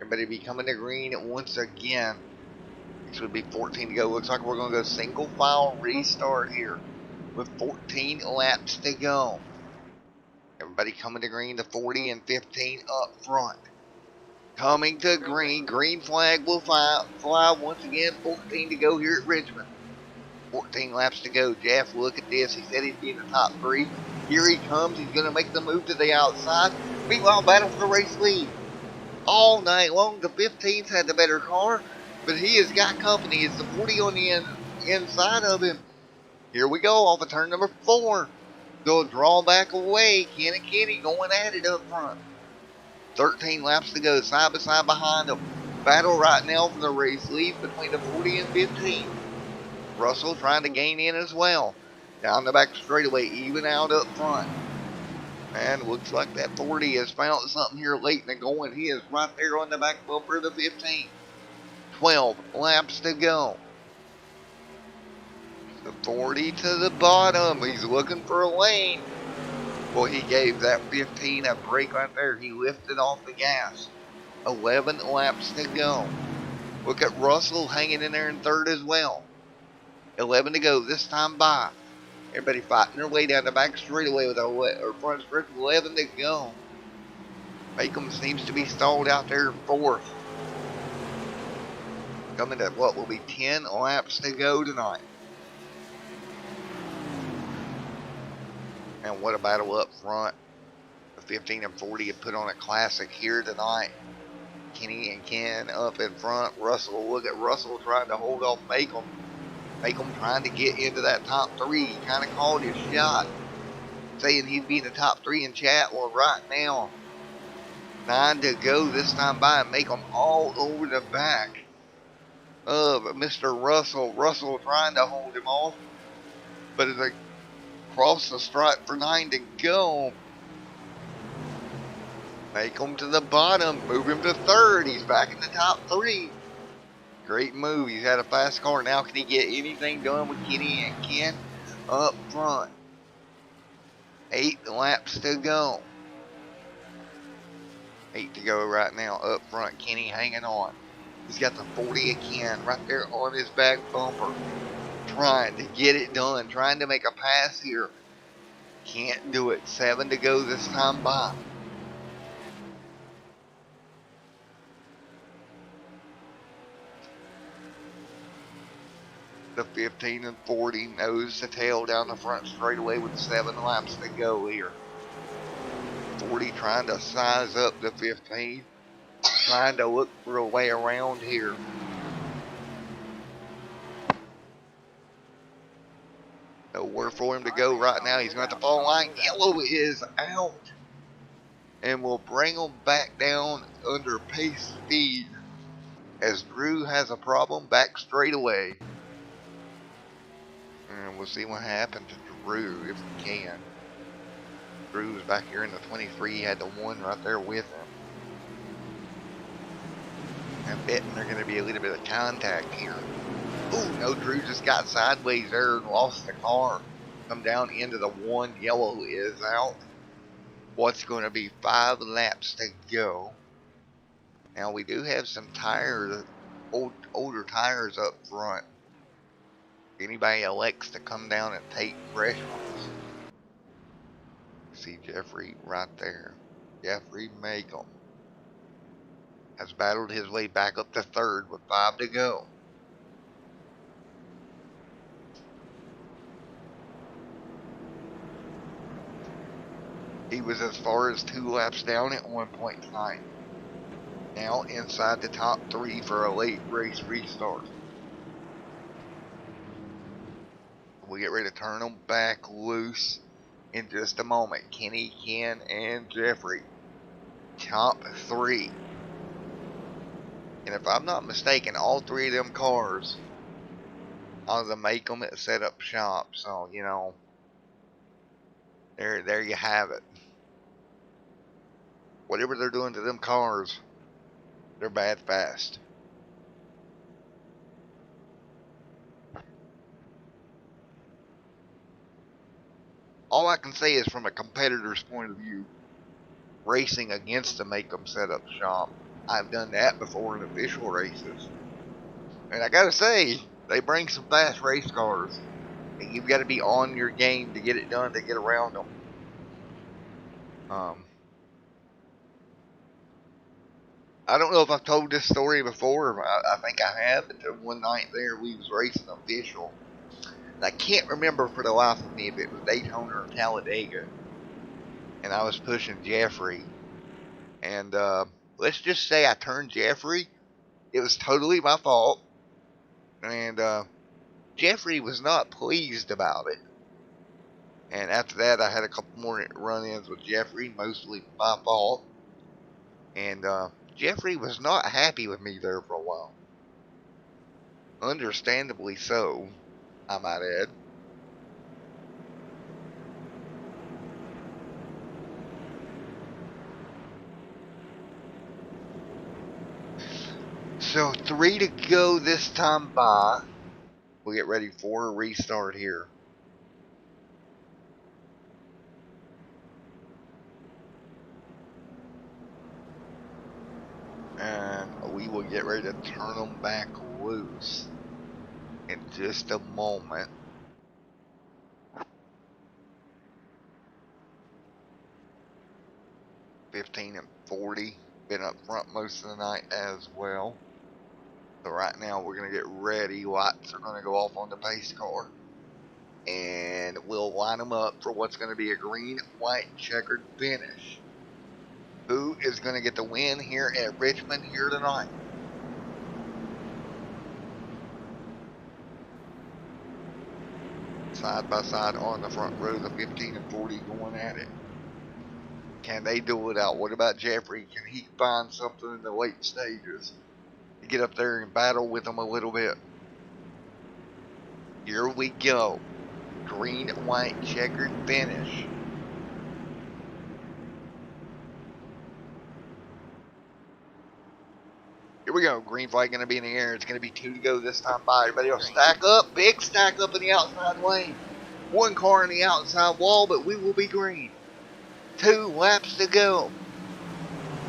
Everybody be coming to green once again. This would be 14 to go. Looks like we're going to go single file restart here with 14 laps to go. Everybody coming to green, the 40 and 15 up front. Coming to green. Green flag will fly once again. 14 to go here at Richmond. 14 laps to go. Jeff, look at this. He said he'd be in the top 3. Here he comes. He's going to make the move to the outside. Meanwhile, battle for the race lead. All night long, the 15's had the better car, but he has got company. It's the 40 on the inside of him. Here we go off of turn number 4. They'll draw back away. Ken and Kenny going at it up front. 13 laps to go, side by side behind them. Battle right now for the race lead between the 40 and 15. Russell trying to gain in as well. Down the back straightaway, even out up front. And looks like that 40 has found something here late in the going. He is right there on the back bumper of the 15. 12 laps to go. The 40 to the bottom. He's looking for a lane. Well, he gave that 15 a break right there. He lifted off the gas. 11 laps to go. Look at Russell hanging in there in third as well. 11 to go this time by. Everybody fighting their way down the back straightaway with a front stretch. 11 to go. Macomb seems to be stalled out there in fourth. Coming to what will be 10 laps to go tonight. And what a battle up front. The 15 and 40 have put on a classic here tonight. Kenny and Ken up in front. Russell, look at Russell trying to hold off Macomb. Macomb trying to get into that top 3. He kind of called his shot, saying he'd be in the top 3 in chat. Well, right now, 9 to go this time by. Macomb all over the back of Mr. Russell. Russell trying to hold him off, but as they cross the stripe for 9 to go, Macomb to the bottom, move him to third. He's back in the top 3. Great move. He's had a fast car. Now can he get anything done with Kenny and Ken up front? 8 laps to go. 8 to go right now up front. Kenny hanging on. He's got the 40 of Ken right there on his back bumper. Trying to get it done. Trying to make a pass here. Can't do it. 7 to go this time by. The 15 and 40 nose to tail down the front straightaway with 7 laps to go here. 40 trying to size up the 15. trying to look for a way around here. Nowhere for him to go right now. He's going to have to fall line. Yellow is out. And we'll bring him back down under pace speed as Drew has a problem back straight away. And we'll see what happened to Drew if we can. Drew was back here in the 23. He had the 1 right there with him. I'm betting there's going to be a little bit of contact here. Oh, no, Drew just got sideways there and lost the car. Come down into the 1. Yellow is out. What's going to be 5 laps to go. Now, we do have some tires, older tires up front. Anybody elects to come down and take fresh ones. See Jeffrey right there. Jeffrey Magum has battled his way back up to 3rd with 5 to go. He was as far as 2 laps down at one point tonight. Now inside the top 3 for a late race restart. We get ready to turn them back loose in just a moment. Kenny, Ken, and Jeffrey. Top 3. And if I'm not mistaken, all 3 of them cars are the make them at setup shop. So, you know, there you have it. Whatever they're doing to them cars, they're bad fast. All I can say is from a competitor's point of view, racing against the make them setup shop, I've done that before in official races. And I gotta say, they bring some fast race cars. And you've got to be on your game to get it done, to get around them. I don't know if I've told this story before. I think I have. But one night there, we was racing official. And I can't remember for the life of me if it was Daytona or Talladega. And I was pushing Jeffrey. And let's just say I turned Jeffrey. It was totally my fault. And Jeffrey was not pleased about it. And after that, I had a couple more run-ins with Jeffrey, mostly my fault. And Jeffrey was not happy with me there for a while. Understandably so, I might add. So 3 to go this time by. We'll get ready for a restart here. And we will get ready to turn them back loose in just a moment. $15 and $40. Been up front most of the night as well. So right now we're going to get ready. Lights are going to go off on the pace car. And we'll line them up for what's going to be a green, white, checkered finish. Who is going to get the win here at Richmond here tonight? Side by side on the front row, the 15 and 40 going at it. Can they do it out? What about Jeffrey? Can he find something in the late stages to get up there and battle with them a little bit? Here we go. Green, white, checkered finish. Here we go. Green flag going to be in the air. It's going to be 2 to go this time by. Everybody else stack up. Big stack up in the outside lane. 1 car in the outside wall, but we will be green. 2 laps to go.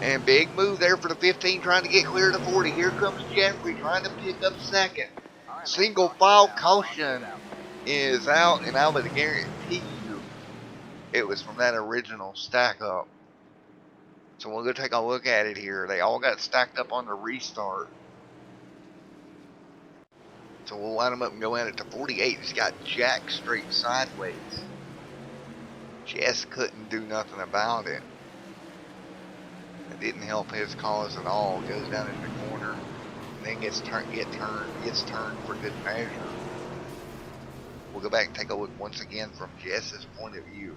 And big move there for the 15 trying to get clear to 40. Here comes Jeffrey trying to pick up second. Single file caution is out, and I would guarantee you it was from that original stack up. So we'll go take a look at it here. They all got stacked up on the restart. So we'll line them up and go at it to 48. He's got jack straight sideways. Just couldn't do nothing about it. And didn't help his cause at all. Goes down in the corner and then gets turned for good measure. We'll go back and take a look once again from Jess's point of view.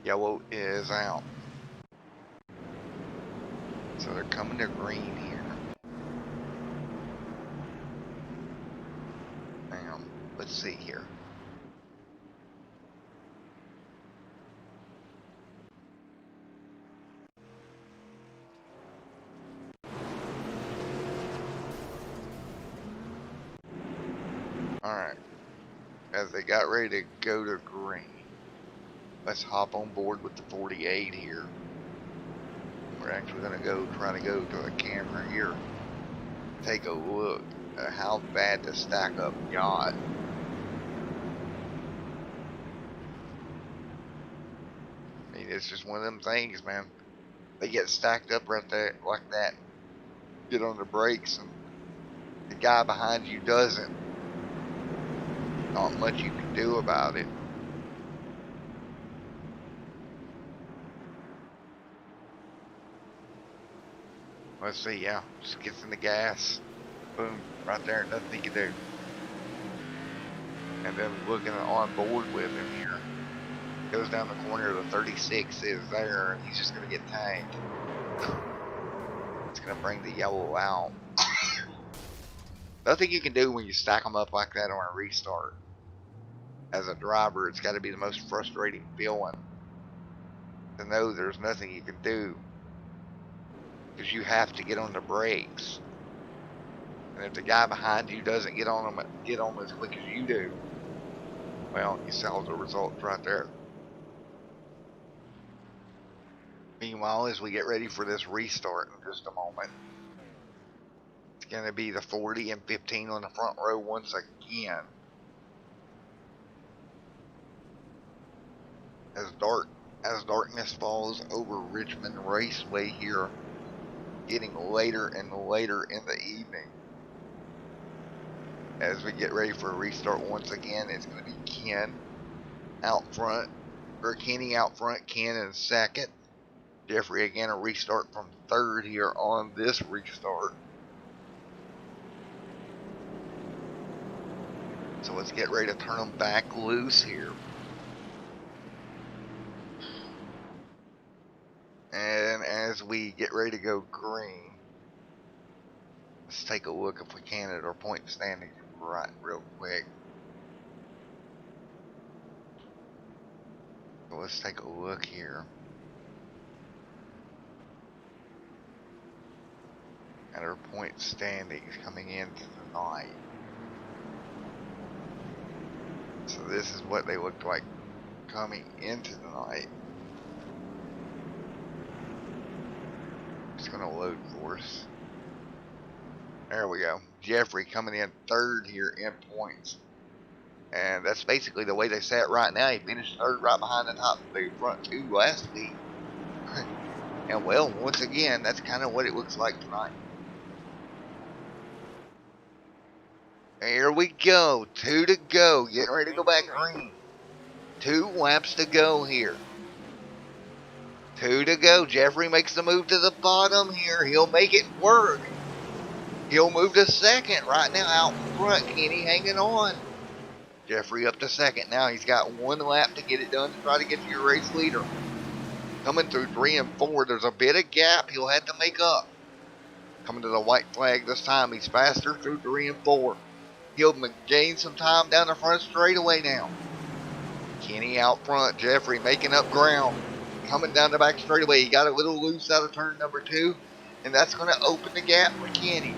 Yellow is out. So they're coming to green here. Now, let's see here. Alright. As they got ready to go to green, let's hop on board with the 48 here. We're actually going to try to go to the camera here. Take a look at how bad the stack up got. I mean, it's just one of them things, man. They get stacked up right there like that. Get on the brakes and the guy behind you doesn't. Not much you can do about it. Let's see, yeah, just gets in the gas. Boom, right there, nothing he can do. And then looking on board with him here. Goes down the corner, the 36 is there, and he's just going to get tagged. It's going to bring the yellow out. Nothing you can do when you stack them up like that on a restart. As a driver, it's got to be the most frustrating feeling to know there's nothing you can do, because you have to get on the brakes, and if the guy behind you doesn't get on them as quick as you do, well, you saw the results right there. Meanwhile, as we get ready for this restart in just a moment, it's going to be the 40 and 15 on the front row once again. As darkness falls over Richmond Raceway here, getting later and later in the evening. As we get ready for a restart once again, it's going to be Kenny out front, Ken in second. Jeffrey again a restart from third here on this restart. So let's get ready to turn them back loose here. And as we get ready to go green, let's take a look if we can at our point standings right real quick. So let's take a look here at our point standings coming into the night. So this is what they looked like coming into the night. It's going to load for us. There we go. Jeffrey coming in third here in points. And that's basically the way they sat right now. He finished third right behind the front two last week. And well, once again, that's kind of what it looks like tonight. Here we go. 2 to go. Getting ready to go back green. 2 laps to go here. 2 to go. Jeffrey makes the move to the bottom here. He'll make it work. He'll move to second right now out front. Kenny hanging on. Jeffrey up to second. Now he's got 1 lap to get it done to try to get to your race leader. Coming through 3 and 4. There's a bit of gap he'll have to make up. Coming to the white flag this time. He's faster through 3 and 4. He'll gain some time down the front straightaway now. Kenny out front. Jeffrey making up ground. Coming down the back straightaway. He got a little loose out of turn number 2. And that's going to open the gap for Kenny.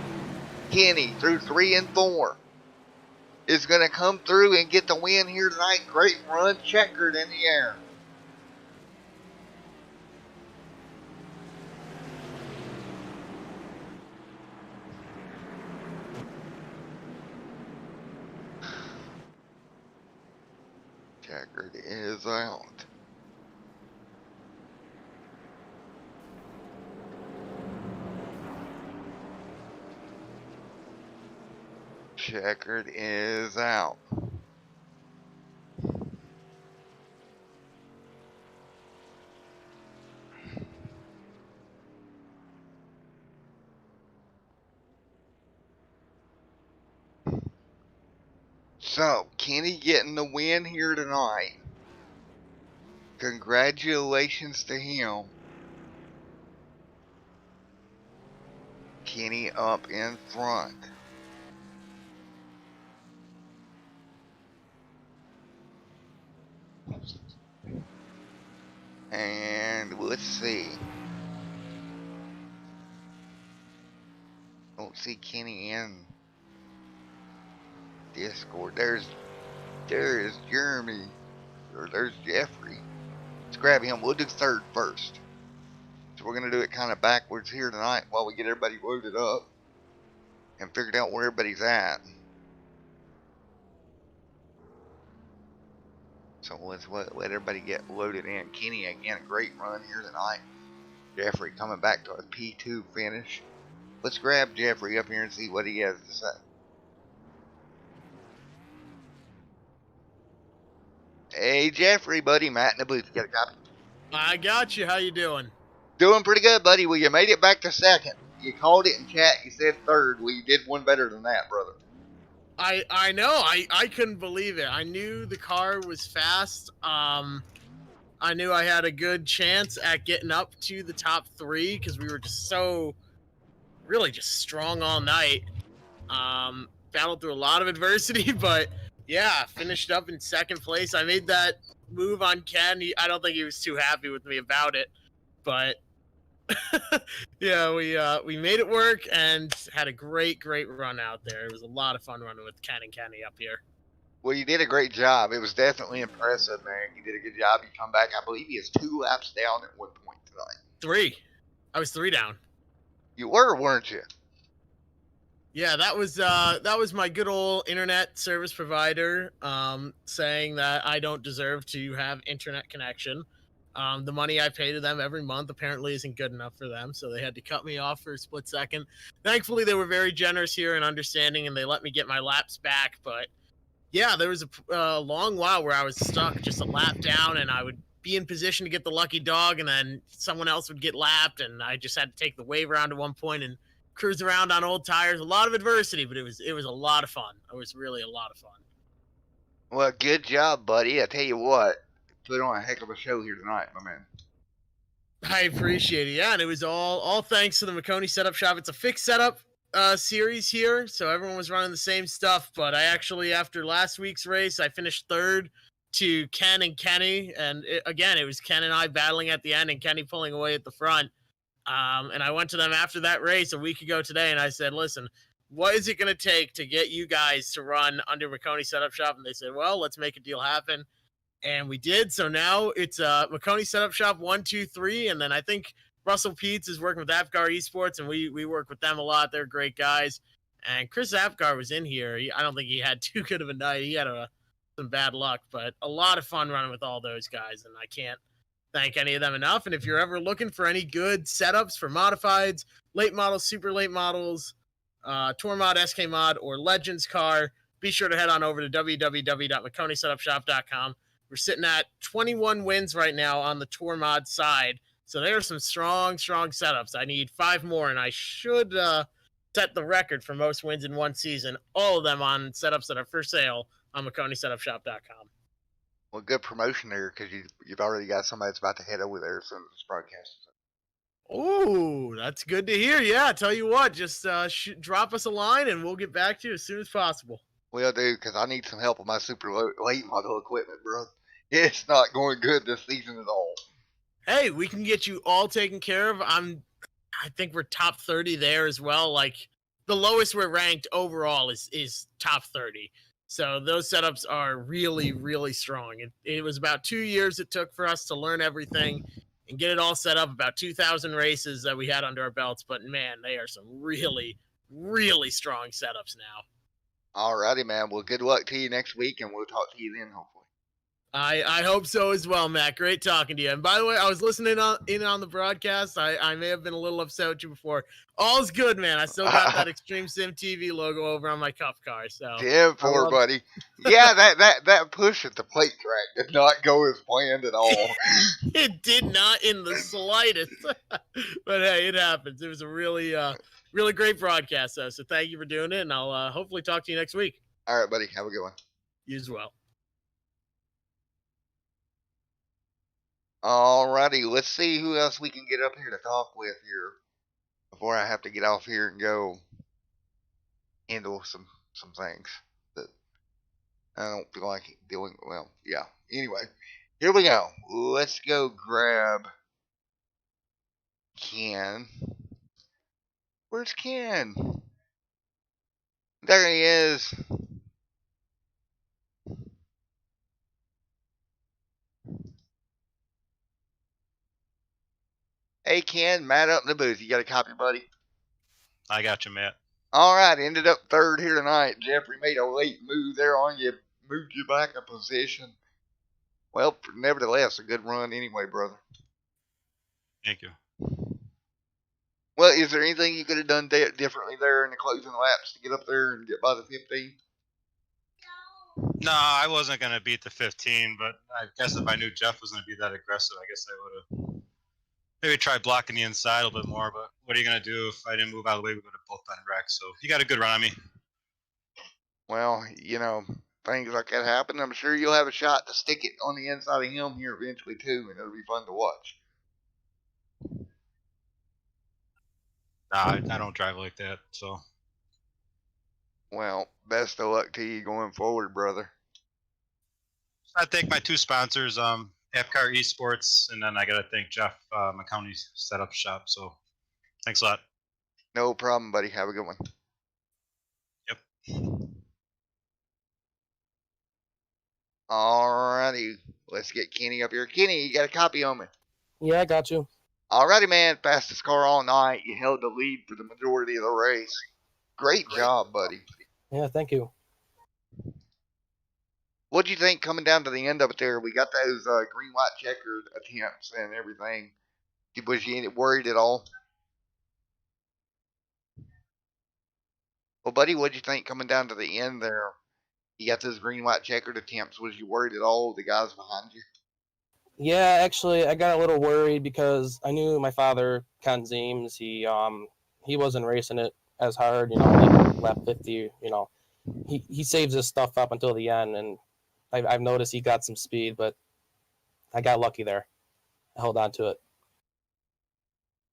Kenny through 3 and 4 is going to come through and get the win here tonight. Great run. Checkered in the air. Checkered is out. Checkered is out. So, Kenny getting the win here tonight. Congratulations to him. Kenny up in front. And let's see. Don't see Kenny in Discord. There's Jeremy. Or there's Jeffrey. Let's grab him. We'll do third first. So we're going to do it kind of backwards here tonight while we get everybody loaded up and figured out where everybody's at. So let's let everybody get loaded in. Kenny, again, a great run here tonight. Jeffrey coming back to a P2 finish. Let's grab Jeffrey up here and see what he has to say. Hey, Jeffrey, buddy. Matt in the booth. You got a copy? I got you. How you doing? Doing pretty good, buddy. Well, you made it back to second. You called it in chat. You said third. Well, you did one better than that, brother. I know. I couldn't believe it. I knew the car was fast. I knew I had a good chance at getting up to the top three because we were just really just strong all night. Battled through a lot of adversity, but yeah, finished up in second place. I made that move on Ken. I don't think he was too happy with me about it, but yeah, we made it work and had a great run out there. It was a lot of fun running with Ken and Kenny up here. Well, you did a great job. It was definitely impressive, man. You did a good job. You come back. I believe he is 2 laps down at one point tonight. 3. I was 3 down. You were, weren't you? Yeah, that was my good old internet service provider saying that I don't deserve to have internet connection. The money I pay to them every month apparently isn't good enough for them, so they had to cut me off for a split second. Thankfully, they were very generous here and understanding, and they let me get my laps back. But yeah, there was a long while where I was stuck just a lap down, and I would be in position to get the lucky dog, and then someone else would get lapped, and I just had to take the wave around at one point and cruise around on old tires. A lot of adversity, but it was a lot of fun. It was really a lot of fun. Well, good job, buddy. I tell you what, put on a heck of a show here tonight, my man. I appreciate it. Yeah, and it was all thanks to the Marconi Setup Shop. It's a fixed setup series here, so everyone was running the same stuff. But I actually, after last week's race, I finished third to Ken and Kenny, and it was Ken and I battling at the end, and Kenny pulling away at the front. And I went to them after that race a week ago today, and I said, listen, what is it going to take to get you guys to run under Marconi Setup Shop? And they said, well, let's make a deal happen. And we did. So now it's Marconi Setup Shop 1, 2, 3. And then I think Russell Peets is working with Apgar Esports, and we work with them a lot. They're great guys. And Chris Apgar was in here. I don't think he had too good of a night. He had some bad luck, but a lot of fun running with all those guys. And I can't thank any of them enough. And if you're ever looking for any good setups for modifieds, late models, super late models, Tour Mod, SK Mod, or Legends car, be sure to head on over to www.MarconiSetupShop.com. We're sitting at 21 wins right now on the Tour Mod side. So there are some strong setups. I need 5 more, and I should set the record for most wins in one season. All of them on setups that are for sale on MarconiSetupShop.com. Well, good promotion there, because you've already got somebody that's about to head over there as soon as this broadcast is over. Oh, that's good to hear. Yeah, tell you what, just drop us a line, and we'll get back to you as soon as possible. Well, dude, because I need some help with my super late model equipment, bro. It's not going good this season at all. Hey, we can get you all taken care of. I think we're top 30 there as well. Like, the lowest we're ranked overall is top 30. So those setups are really strong. It was about 2 years it took for us to learn everything and get it all set up, about 2,000 races that we had under our belts. But, man, they are some really strong setups now. All righty, man. Well, good luck to you next week, and we'll talk to you then, hopefully. I hope so as well, Matt. Great talking to you. And by the way, I was listening in on the broadcast. I may have been a little upset with you before. All's good, man. I still got that Extreme Sim TV logo over on my cup car. So yeah, poor buddy. Yeah, that push at the plate track did not go as planned at all. It did not in the slightest. But hey, it happens. It was a really great broadcast, though. So thank you for doing it, and I'll hopefully talk to you next week. All right, buddy. Have a good one. You as well. Alrighty, let's see who else we can get up here to talk with here before I have to get off here and go handle some things that I don't feel like doing. Well, yeah. Anyway, here we go. Let's go grab Ken. Where's Ken? There he is. Hey Ken, Matt up in the booth. You got a copy, buddy? I got you, Matt. Alright, ended up third here tonight. Jeffrey made a late move there on you, moved you back a position. Well, nevertheless, a good run anyway, brother. Thank you. Well, is there anything you could have done differently there in the closing laps to get up there and get by the 15? No, I wasn't going to beat the 15, but I guess if I knew Jeff was going to be that aggressive, I guess I would have maybe tried blocking the inside a little bit more. But what are you going to do if I didn't move out of the way? We would have both been wrecked. So you got a good run on me. Well, you know, things like that happen. I'm sure you'll have a shot to stick it on the inside of him here eventually, too, and it'll be fun to watch. Nah, I don't drive like that. So. Well, best of luck to you going forward, brother. I thank my two sponsors, ENascar Esports, and then I got to thank Jeff, McCowney Setup Shop. So thanks a lot. No problem, buddy. Have a good one. Yep. Alrighty. Let's get Kenny up here. Kenny, you got a copy on me? Yeah, I got you. Alrighty, man. Fastest car all night. You held the lead for the majority of the race. Great job, buddy. Yeah, thank you. What'd you think coming down to the end of it there? We got those green, white, checkered attempts and everything. Was you worried at all? Well, buddy, what'd you think coming down to the end there? You got those green, white, checkered attempts. Was you worried at all, the guys behind you? Yeah, actually, I got a little worried because I knew my father, Ken Zeems, he wasn't racing it as hard, like lap 50, He saves his stuff up until the end, and I've noticed he got some speed, but I got lucky there. I held on to it.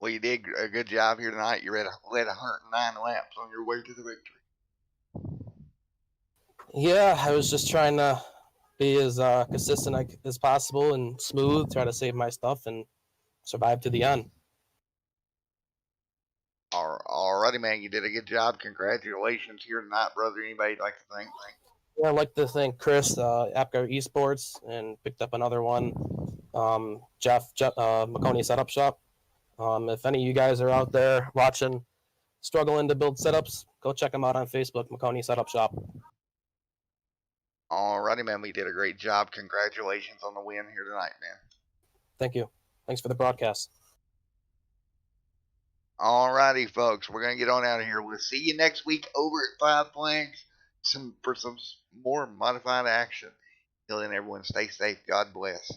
Well, you did a good job here tonight. You led 109 laps on your way to the victory. Yeah, I was just trying to be as consistent as possible and smooth, try to save my stuff and survive to the end. Alrighty, man. You did a good job. Congratulations here tonight, brother. Anybody you'd like to thank? Yeah, I'd like to thank Chris, ENascar Esports, and picked up another one. Jeff McCowney Setup Shop. If any of you guys are out there watching, struggling to build setups, go check them out on Facebook, McCowney Setup Shop. Alrighty, man. We did a great job. Congratulations on the win here tonight, man. Thank you. Thanks for the broadcast. Alrighty, folks. We're going to get on out of here. We'll see you next week over at Five Flags for some more modified action. Till then, everyone stay safe. God bless.